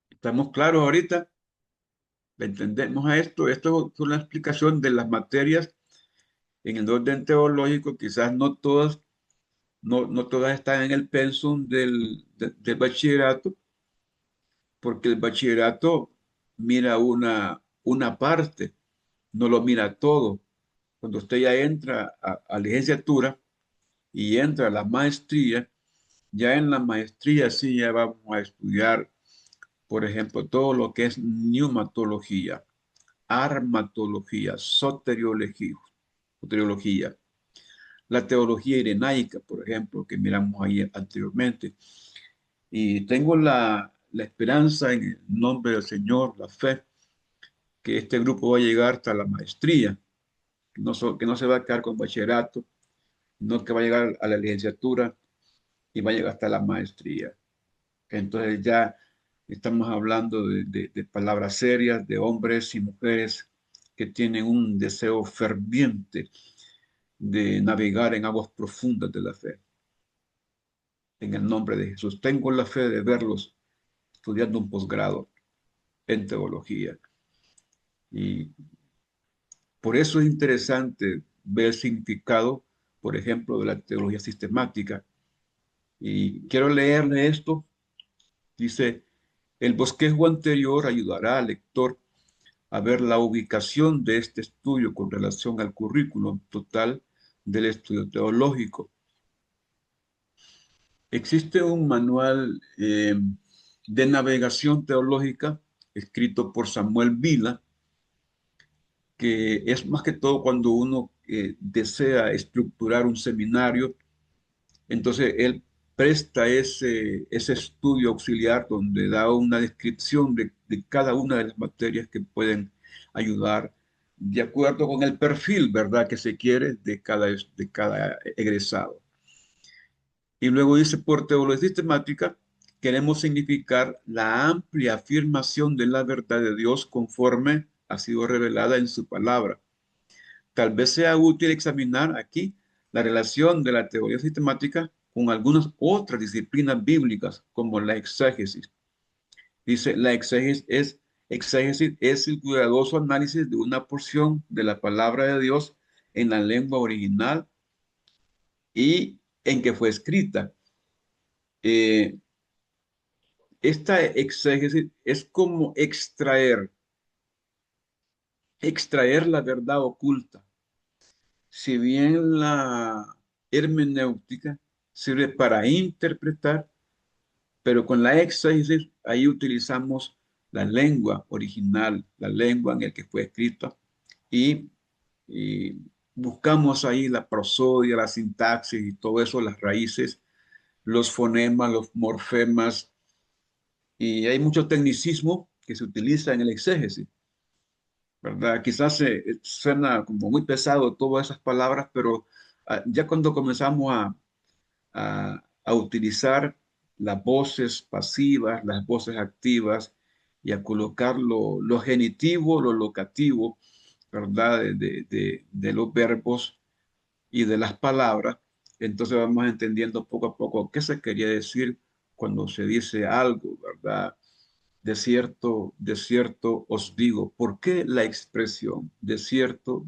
¿Estamos claros ahorita? ¿Entendemos a esto? Esto es una explicación de las materias en el orden teológico. Quizás no todas están en el pensum del bachillerato, porque el bachillerato mira una parte, no lo mira todo. Cuando usted ya entra a licenciatura y entra a la maestría, ya en la maestría sí ya vamos a estudiar, por ejemplo, todo lo que es neumatología, armatología, soteriología, la teología irenaica, por ejemplo, que miramos ahí anteriormente. Y tengo la esperanza en el nombre del Señor, la fe, que este grupo va a llegar hasta la maestría, que no se va a quedar con bachillerato, no que va a llegar a la licenciatura y va a llegar hasta la maestría. Entonces ya estamos hablando de palabras serias, de hombres y mujeres que tienen un deseo ferviente de navegar en aguas profundas de la fe. En el nombre de Jesús, tengo la fe de verlos estudiando un posgrado en teología. Y por eso es interesante ver el significado, por ejemplo, de la teología sistemática. Y quiero leerle esto. Dice, el bosquejo anterior ayudará al lector a ver la ubicación de este estudio con relación al currículum total del estudio teológico. Existe un manual de navegación teológica escrito por Samuel Vila, que es más que todo cuando uno desea estructurar un seminario, entonces él presta ese estudio auxiliar donde da una descripción de cada una de las materias que pueden ayudar de acuerdo con el perfil, ¿verdad?, que se quiere de cada egresado. Y luego dice, por teología sistemática, queremos significar la amplia afirmación de la verdad de Dios conforme ha sido revelada en su palabra. Tal vez sea útil examinar aquí la relación de la teoría sistemática con algunas otras disciplinas bíblicas, como la exégesis. Dice, la exégesis es el cuidadoso análisis de una porción de la palabra de Dios en la lengua original y en que fue escrita. Eh, Esta exégesis es como extraer la verdad oculta. Si bien la hermenéutica sirve para interpretar, pero con la exégesis ahí utilizamos la lengua original, la lengua en la que fue escrita, y, y buscamos ahí la prosodia, la sintaxis y todo eso, las raíces, los fonemas, los morfemas, y hay mucho tecnicismo que se utiliza en el exégesis, ¿verdad? Quizás suena como muy pesado todas esas palabras, pero ya cuando comenzamos a utilizar las voces pasivas, las voces activas y a colocar lo genitivo, lo locativo, ¿verdad? De los verbos y de las palabras, entonces vamos entendiendo poco a poco qué se quería decir cuando se dice algo, ¿verdad? De cierto os digo. ¿Por qué la expresión de cierto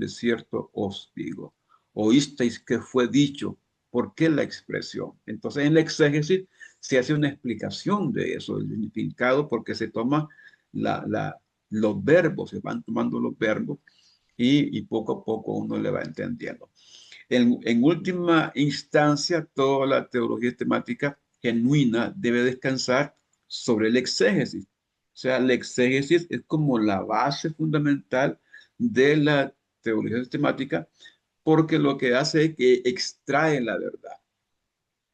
os digo? Oísteis que fue dicho. ¿Por qué la expresión? Entonces en la exégesis se hace una explicación de eso, el significado, porque se toma la, la, los verbos, se van tomando los verbos y poco a poco uno le va entendiendo. En última instancia, toda la teología temática genuina debe descansar sobre el exégesis. O sea, la exégesis es como la base fundamental de la teología sistemática porque lo que hace es que extrae la verdad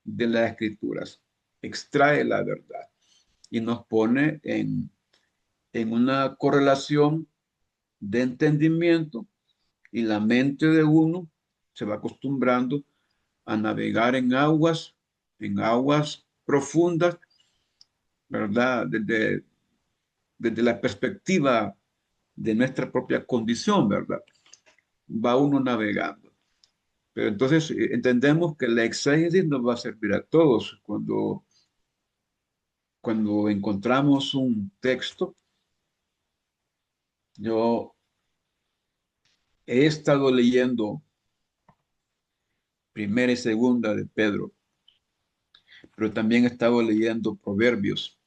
de las escrituras, extrae la verdad y nos pone en una correlación de entendimiento y la mente de uno se va acostumbrando a navegar en aguas profundas, ¿verdad? Desde la perspectiva de nuestra propia condición, ¿verdad? Va uno navegando. Pero entonces entendemos que la exégesis nos va a servir a todos. Cuando encontramos un texto, yo he estado leyendo primera y segunda de Pedro, pero también he estado leyendo Proverbios.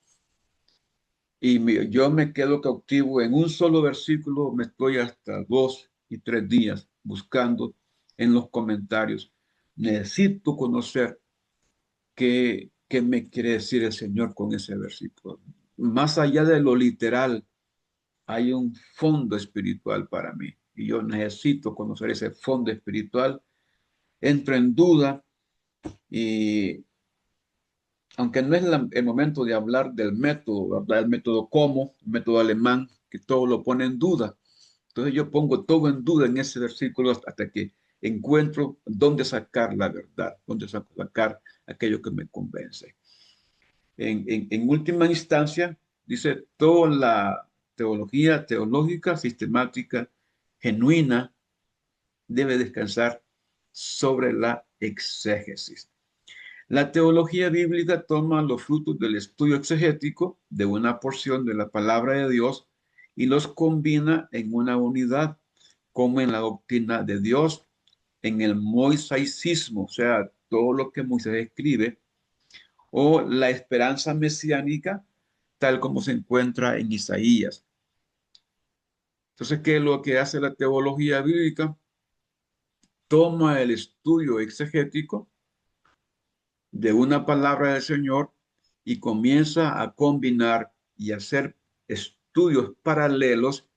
Y yo me quedo cautivo en un solo versículo, me estoy hasta 2 y 3 días buscando en los comentarios. Necesito conocer qué me quiere decir el Señor con ese versículo. Más allá de lo literal, hay un fondo espiritual para mí y yo necesito conocer ese fondo espiritual. Entro en duda y aunque no es el momento de hablar del método, ¿verdad? El método como, el método alemán, que todo lo pone en duda. Entonces yo pongo todo en duda en ese versículo hasta que encuentro dónde sacar la verdad, dónde sacar aquello que me convence. En última instancia, dice, toda la teología teológica, sistemática, genuina, debe descansar sobre la exégesis. La teología bíblica toma los frutos del estudio exegético de una porción de la palabra de Dios y los combina en una unidad, como en la doctrina de Dios, en el moisaicismo, o sea, todo lo que Moisés escribe, o la esperanza mesiánica, tal como se encuentra en Isaías. Entonces, ¿qué es lo que hace la teología bíblica? Toma el estudio exegético de una palabra del Señor y comienza a combinar y hacer estudios paralelos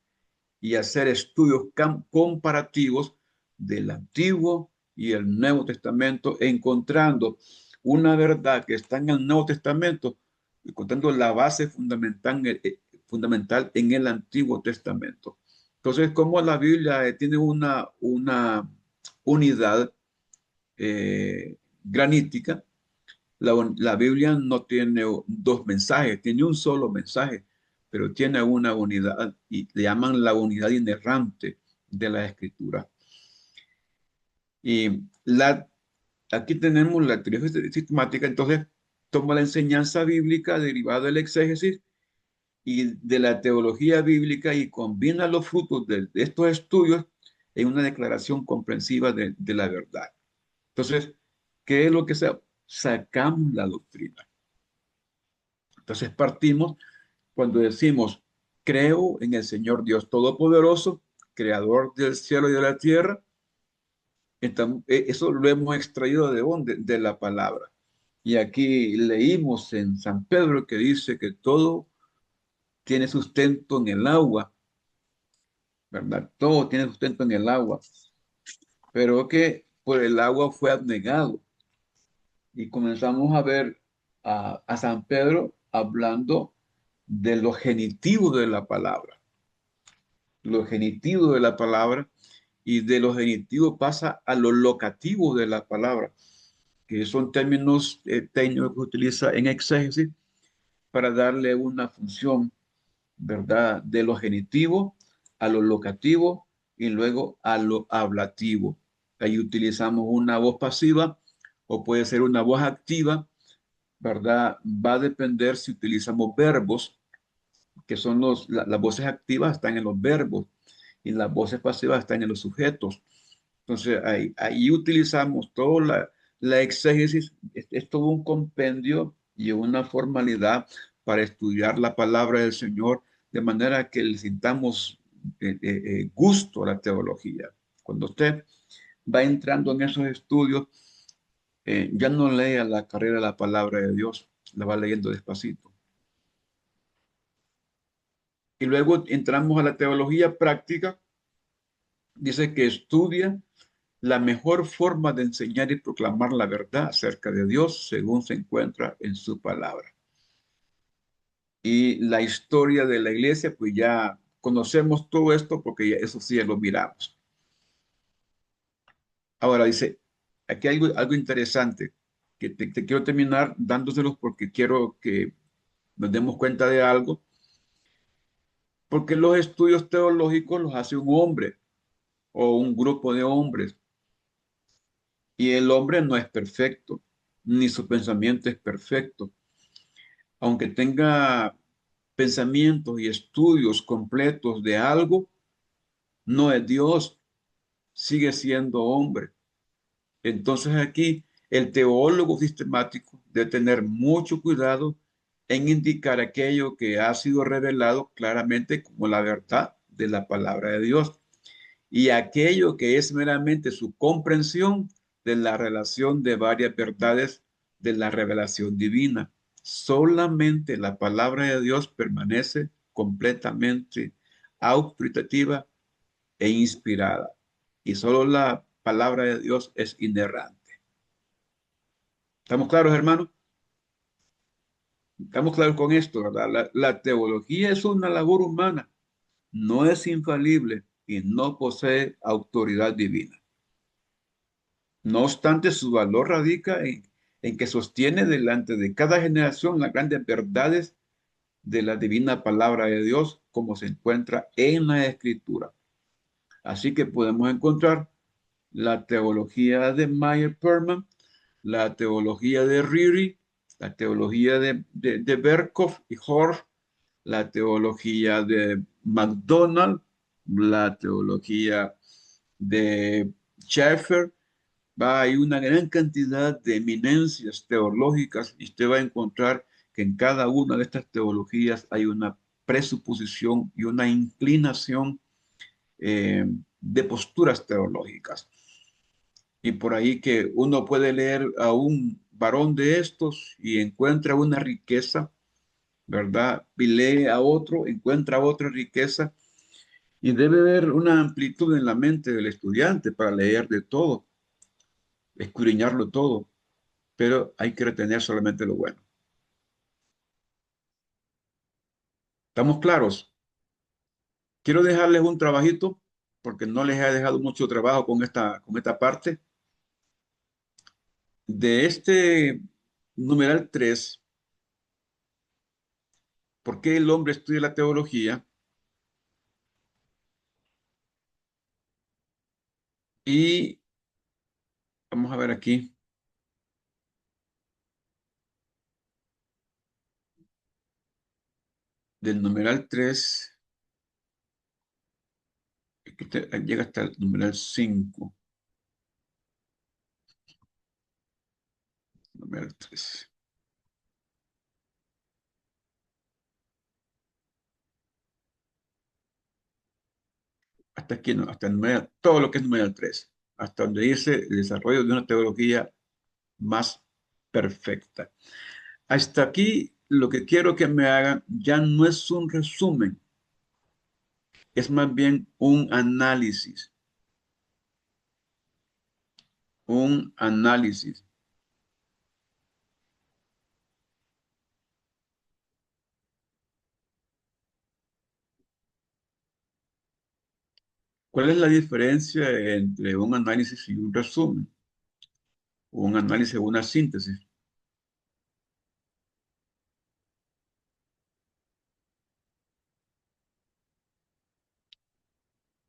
y hacer estudios comparativos del Antiguo y el Nuevo Testamento, encontrando una verdad que está en el Nuevo Testamento, encontrando la base fundamental en el Antiguo Testamento. Entonces, como la Biblia tiene una unidad granítica, La Biblia no tiene dos mensajes, tiene un solo mensaje, pero tiene una unidad y le llaman la unidad inerrante de la escritura. Y aquí tenemos la teoría sistemática, entonces toma la enseñanza bíblica derivada del exégesis y de la teología bíblica y combina los frutos de estos estudios en una declaración comprensiva de la verdad. Entonces, ¿qué es lo que sacamos la doctrina? Entonces partimos cuando decimos, creo en el Señor Dios Todopoderoso, creador del cielo y de la tierra. Entonces, eso lo hemos extraído de dónde? De la palabra. Y aquí leímos en San Pedro que dice que todo tiene sustento en el agua, ¿verdad? Todo tiene sustento en el agua, pero que por el agua fue abnegado. Y comenzamos a ver a San Pedro hablando de lo genitivo de la palabra, lo genitivo de la palabra, y de lo genitivo pasa a lo locativo de la palabra, que son términos técnicos que utiliza en exégesis para darle una función, ¿verdad? De lo genitivo a lo locativo y luego a lo ablativo. Ahí utilizamos una voz pasiva o puede ser una voz activa, ¿verdad? Va a depender si utilizamos verbos, que son las voces activas están en los verbos y las voces pasivas están en los sujetos. Entonces, ahí utilizamos toda la exégesis, es todo un compendio y una formalidad para estudiar la palabra del Señor, de manera que le sintamos gusto a la teología. Cuando usted va entrando en esos estudios, ya no lea la carrera de la palabra de Dios, la va leyendo despacito. Y luego entramos a la teología práctica, dice que estudia la mejor forma de enseñar y proclamar la verdad acerca de Dios según se encuentra en su palabra. Y la historia de la iglesia, pues ya conocemos todo esto porque ya eso sí ya lo miramos. Ahora dice, aquí hay algo interesante que te quiero terminar dándoselos porque quiero que nos demos cuenta de algo, porque los estudios teológicos los hace un hombre o un grupo de hombres y el hombre no es perfecto, ni su pensamiento es perfecto. Aunque tenga pensamientos y estudios completos de algo, no es Dios, sigue siendo hombre. Entonces aquí el teólogo sistemático debe tener mucho cuidado en indicar aquello que ha sido revelado claramente como la verdad de la palabra de Dios y aquello que es meramente su comprensión de la relación de varias verdades de la revelación divina. Solamente la palabra de Dios permanece completamente autoritativa e inspirada. Y solo la palabra de Dios es inerrante. ¿Estamos claros, hermanos? Estamos claros con esto, ¿verdad? La teología es una labor humana, no es infalible y no posee autoridad divina. No obstante, su valor radica en que sostiene delante de cada generación las grandes verdades de la divina palabra de Dios, como se encuentra en la Escritura. Así que podemos encontrar la teología de Meyer Perman, la teología de Riri, la teología de Berkhoff y Horst, la teología de MacDonald, la teología de Schaeffer. Hay una gran cantidad de eminencias teológicas y usted va a encontrar que en cada una de estas teologías hay una presuposición y una inclinación de posturas teológicas. Y por ahí que uno puede leer a un varón de estos y encuentra una riqueza, ¿verdad? Y lee a otro, encuentra otra riqueza y debe haber una amplitud en la mente del estudiante para leer de todo, escudriñarlo todo, pero hay que retener solamente lo bueno. ¿Estamos claros? Quiero dejarles un trabajito porque no les he dejado mucho trabajo con esta parte. De este numeral 3, ¿por qué el hombre estudia la teología? Y vamos a ver aquí, del numeral 3, llega hasta el numeral 5, numeral 3. Hasta aquí, no, hasta el numeral, todo lo que es numeral 3, hasta donde dice el desarrollo de una teología más perfecta. Hasta aquí lo que quiero que me hagan ya no es un resumen, es más bien un análisis, un análisis. ¿Cuál es la diferencia entre un análisis y un resumen? Un análisis o una síntesis.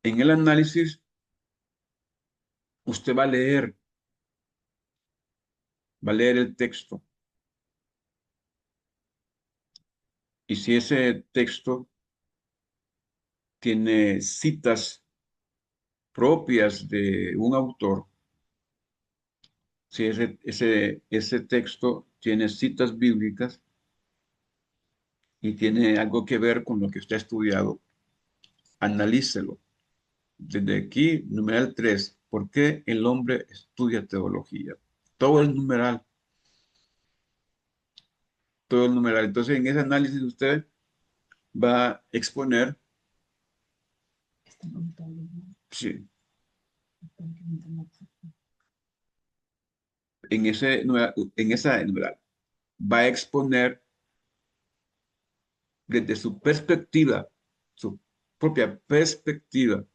En el análisis, usted va a leer el texto. Y si ese texto tiene citas propias de un autor, si ese texto tiene citas bíblicas y tiene algo que ver con lo que usted ha estudiado, analícelo. Desde aquí, numeral 3, ¿por qué el hombre estudia teología? Todo el numeral, todo el numeral. Entonces, en ese análisis usted va a exponer, sí, en esa numeral, va a exponer desde su perspectiva, su propia perspectiva,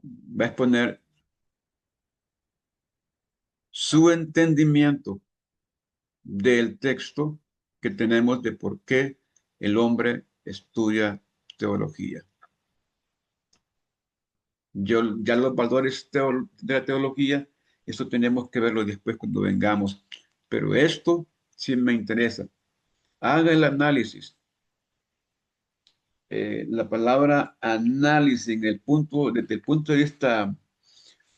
va a exponer su entendimiento del texto que tenemos de por qué el hombre estudia teología. Ya los valores de la teología, eso tenemos que verlo después cuando vengamos. Pero esto sí me interesa. Haga el análisis. La palabra análisis desde el punto de vista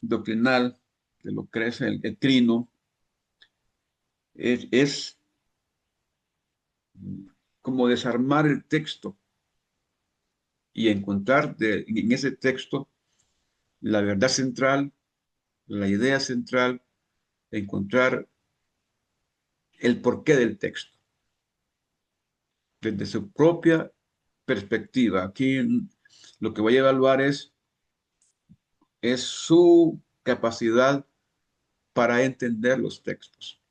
doctrinal, de lo que es el trino, es como desarmar el texto y encontrar en ese texto la verdad central, la idea central, encontrar el porqué del texto desde su propia perspectiva. Aquí lo que voy a evaluar es su capacidad para entender los textos.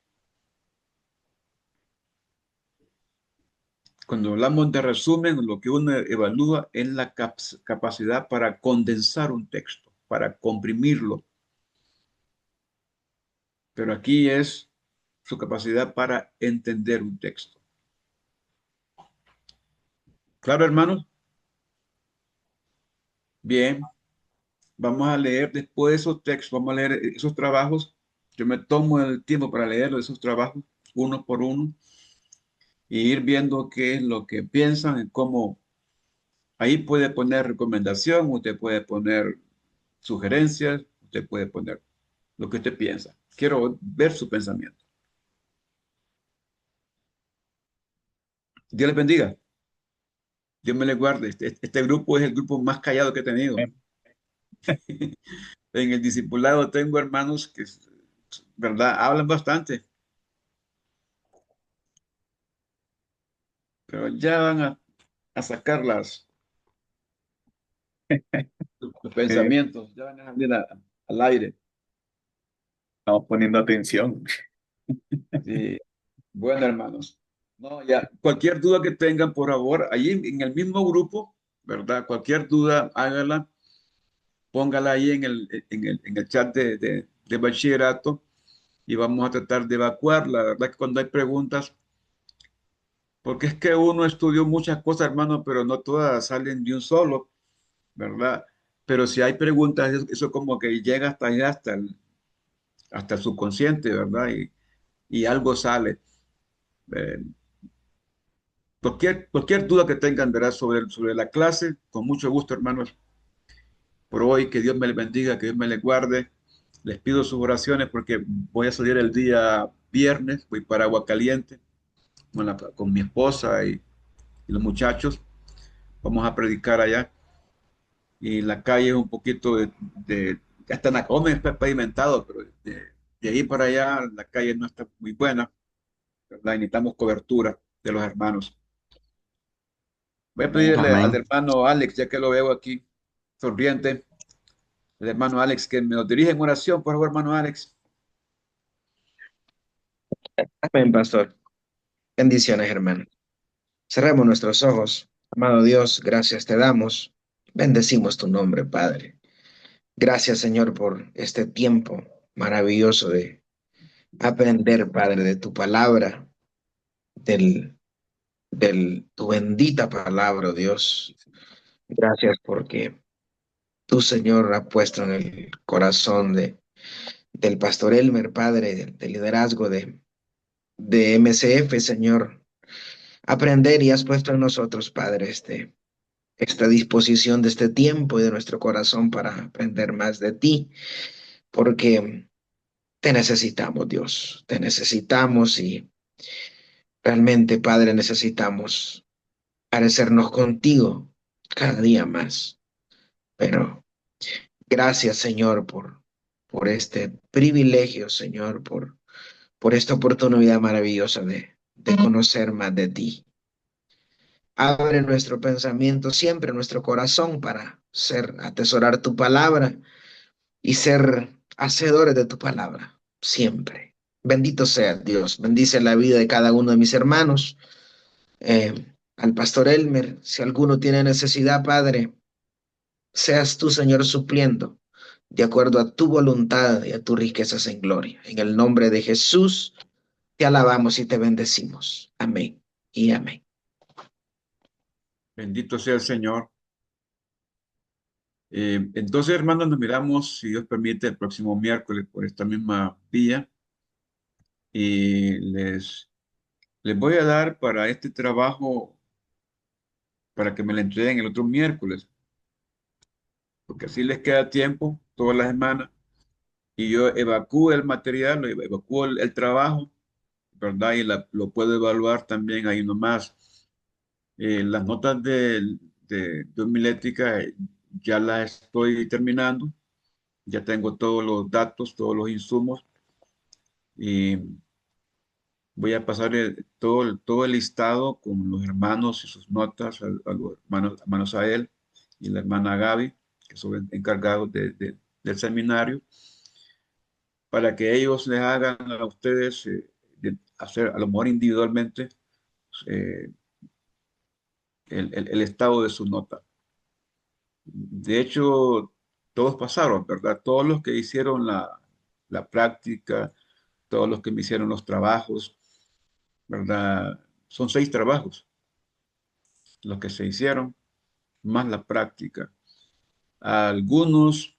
Cuando hablamos de resumen, lo que uno evalúa es la capacidad para condensar un texto, para comprimirlo. Pero aquí es su capacidad para entender un texto. ¿Claro, hermanos? Bien, vamos a leer después de esos textos, vamos a leer esos trabajos. Yo me tomo el tiempo para leer esos trabajos uno por uno y ir viendo qué es lo que piensan y cómo. Ahí puede poner recomendación, usted puede poner sugerencias, usted puede poner lo que usted piensa. Quiero ver su pensamiento. Dios les bendiga. Dios me les guarde. Este grupo es el grupo más callado que he tenido. En el discipulado tengo hermanos que, ¿verdad? Hablan bastante, pero ya van a sacar los Eh, pensamientos, ya van a salir al aire. Estamos poniendo atención. Sí. Bueno, hermanos. No, ya, cualquier duda que tengan, por favor, allí en el mismo grupo, ¿verdad? Cualquier duda, hágala, póngala ahí en el chat de bachillerato y vamos a tratar de evacuar. La verdad que cuando hay preguntas, porque es que uno estudió muchas cosas, hermano, pero no todas salen de un solo, ¿verdad? Pero si hay preguntas, eso como que llega hasta allá, hasta el subconsciente, ¿verdad? Y algo sale. Eh, cualquier duda que tengan, ¿verdad? Sobre la clase, con mucho gusto, hermanos, por hoy, que Dios me les bendiga, que Dios me les guarde. Les pido sus oraciones porque voy a salir el día viernes, voy para Agua Caliente con mi esposa y los muchachos. Vamos a predicar allá. Y la calle es un poquito hasta Nacome está pavimentado, pero de ahí para allá la calle no está muy buena, ¿verdad? Y necesitamos cobertura de los hermanos. Voy a pedirle al Amén. hermano Alex, ya que lo veo aquí sonriente, el hermano Alex, que me nos dirija en oración, por favor, hermano Alex. Amén, pastor. Bendiciones, hermano. Cerremos nuestros ojos. Amado Dios, gracias te damos. Bendecimos tu nombre, Padre. Gracias, Señor, por este tiempo maravilloso de aprender, Padre, de tu palabra, tu bendita palabra, oh Dios. Gracias porque tú, Señor, has puesto en el corazón del pastor Elmer, Padre, del liderazgo de MCF, Señor, aprender y has puesto en nosotros, Padre, esta disposición de este tiempo y de nuestro corazón para aprender más de ti, porque te necesitamos, Dios, te necesitamos y realmente, Padre, necesitamos parecernos contigo cada día más. Pero gracias, Señor, por este privilegio, Señor, por esta oportunidad maravillosa de conocer más de ti. Abre nuestro pensamiento, siempre nuestro corazón para atesorar tu palabra y ser hacedores de tu palabra, siempre. Bendito sea Dios, bendice la vida de cada uno de mis hermanos. Eh, Al pastor Elmer, si alguno tiene necesidad, Padre, seas tú, Señor, supliendo de acuerdo a tu voluntad y a tus riquezas en gloria. En el nombre de Jesús, te alabamos y te bendecimos. Amén y amén. Bendito sea el Señor. Entonces, hermanos, nos miramos, si Dios permite, el próximo miércoles por esta misma vía y les voy a dar para este trabajo, para que me lo entreguen el otro miércoles, porque así les queda tiempo toda la semana y yo evacúo el material, evacúo el trabajo, ¿verdad? Y lo puedo evaluar también ahí nomás. Las notas de homilética ya las estoy terminando, ya tengo todos los datos, todos los insumos y voy a pasar todo el listado con los hermanos y sus notas a los hermanos a él y la hermana Gaby, que son encargados del seminario, para que ellos les hagan a ustedes hacer a lo mejor individualmente eh, el estado de su nota. De hecho, todos pasaron, ¿verdad? Todos los que hicieron la práctica, todos los que me hicieron los trabajos, ¿verdad? Son 6 trabajos los que se hicieron, más la práctica. Algunos,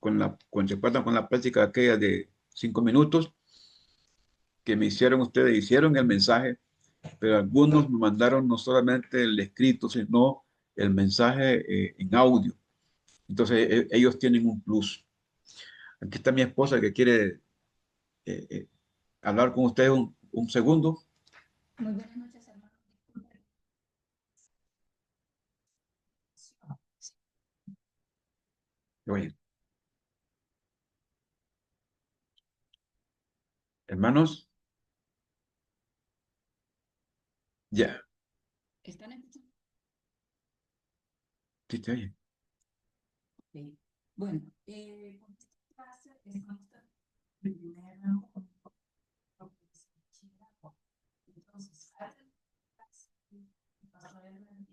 se acuerdan con la práctica aquella de 5 minutos que me hicieron ustedes, hicieron el mensaje, pero algunos me mandaron no solamente el escrito, sino el mensaje en audio. Entonces, ellos tienen un plus. Aquí está mi esposa que quiere eh, eh, hablar con ustedes un segundo. Muy buenas noches, hermano. Oye, hermanos, ya. ¿Están escuchando? Sí, te oye. Okay. Bueno, con esta clase estamos primero.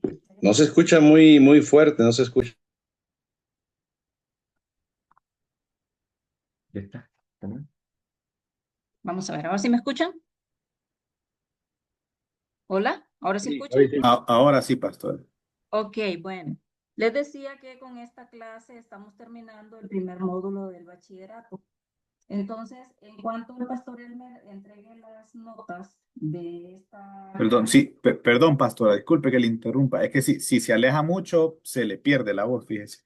Entonces, No se escucha muy fuerte, no se escucha. ya está. ¿Está bien? Vamos a ver, ¿ahora sí me escuchan? ¿Hola? ¿Ahora sí Sí, escuchan? Ahora sí, pastor. Ok, bueno. Les decía que con esta clase estamos terminando el primer módulo del bachillerato. Entonces, en cuanto el pastor Elmer entregue las notas de esta... Perdón, sí, perdón, pastora, disculpe que le interrumpa. Es que si se aleja mucho, se le pierde la voz, fíjese.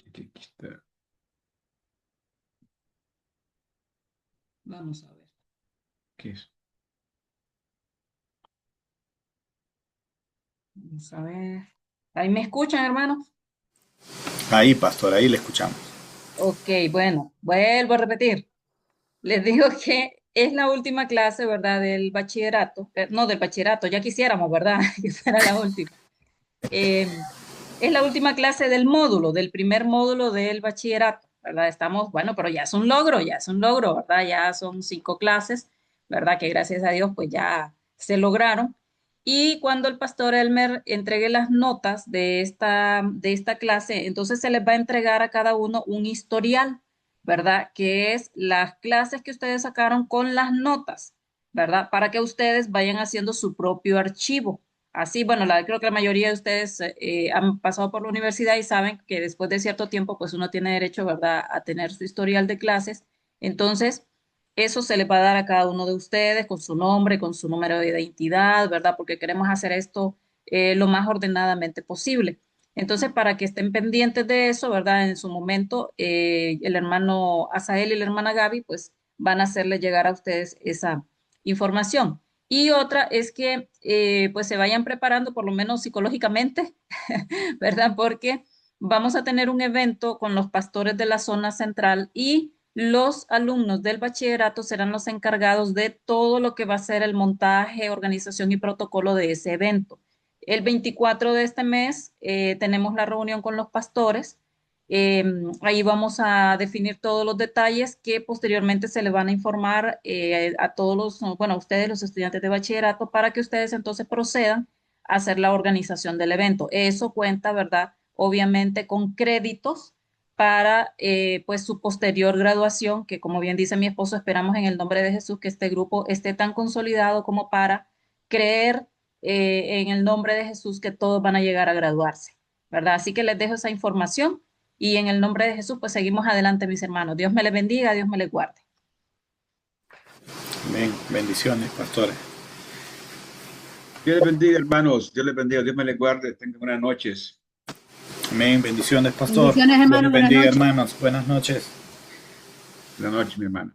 Aquí está. Vamos a ver. ¿Qué es? Vamos a ver. ¿Ahí me escuchan, hermanos? Ahí, pastor, ahí le escuchamos. Ok, bueno, vuelvo a repetir. Les digo que es la última clase, ¿verdad? Del bachillerato. No, del bachillerato, ya quisiéramos, ¿verdad? Que fuera la última. Es la última clase del módulo, del primer módulo del bachillerato, ¿verdad? Estamos, bueno, pero ya es un logro, ¿verdad? Ya son 5 clases, ¿verdad? Que gracias a Dios, pues ya se lograron. Y cuando el pastor Elmer entregue las notas de esta clase, entonces se les va a entregar a cada uno un historial, ¿verdad? Que es las clases que ustedes sacaron con las notas, ¿verdad? Para que ustedes vayan haciendo su propio archivo. Así, bueno, creo que la mayoría de ustedes han pasado por la universidad y saben que después de cierto tiempo, pues uno tiene derecho, ¿verdad?, a tener su historial de clases. Entonces, eso se le va a dar a cada uno de ustedes con su nombre, con su número de identidad, ¿verdad? Porque queremos hacer esto lo más ordenadamente posible. Entonces, para que estén pendientes de eso, ¿verdad? En su momento, el hermano Asael y la hermana Gaby, pues van a hacerle llegar a ustedes esa información. Y otra es que pues se vayan preparando por lo menos psicológicamente, ¿verdad? Porque vamos a tener un evento con los pastores de la zona central y los alumnos del bachillerato serán los encargados de todo lo que va a ser el montaje, organización y protocolo de ese evento. El 24 de este mes tenemos la reunión con los pastores. Eh, Ahí vamos a definir todos los detalles que posteriormente se le van a informar a todos los, bueno, a ustedes, los estudiantes de bachillerato, para que ustedes entonces procedan a hacer la organización del evento. Eso cuenta, ¿verdad? Obviamente con créditos para pues su posterior graduación, que como bien dice mi esposo, esperamos en el nombre de Jesús que este grupo esté tan consolidado como para creer en el nombre de Jesús que todos van a llegar a graduarse, ¿verdad? Así que les dejo esa información y en el nombre de Jesús pues seguimos adelante, mis hermanos. Dios me les bendiga, Dios me les guarde. Amén. Bendiciones, pastores. Dios les bendiga, hermanos. Dios les bendiga. Dios me les guarde. Tengan buenas noches. Amén. Bendiciones, pastor. Bendiciones, Dios hermano. les Buenas bendiga, noches. hermanos. Buenas noches. Buenas noches, mi hermano.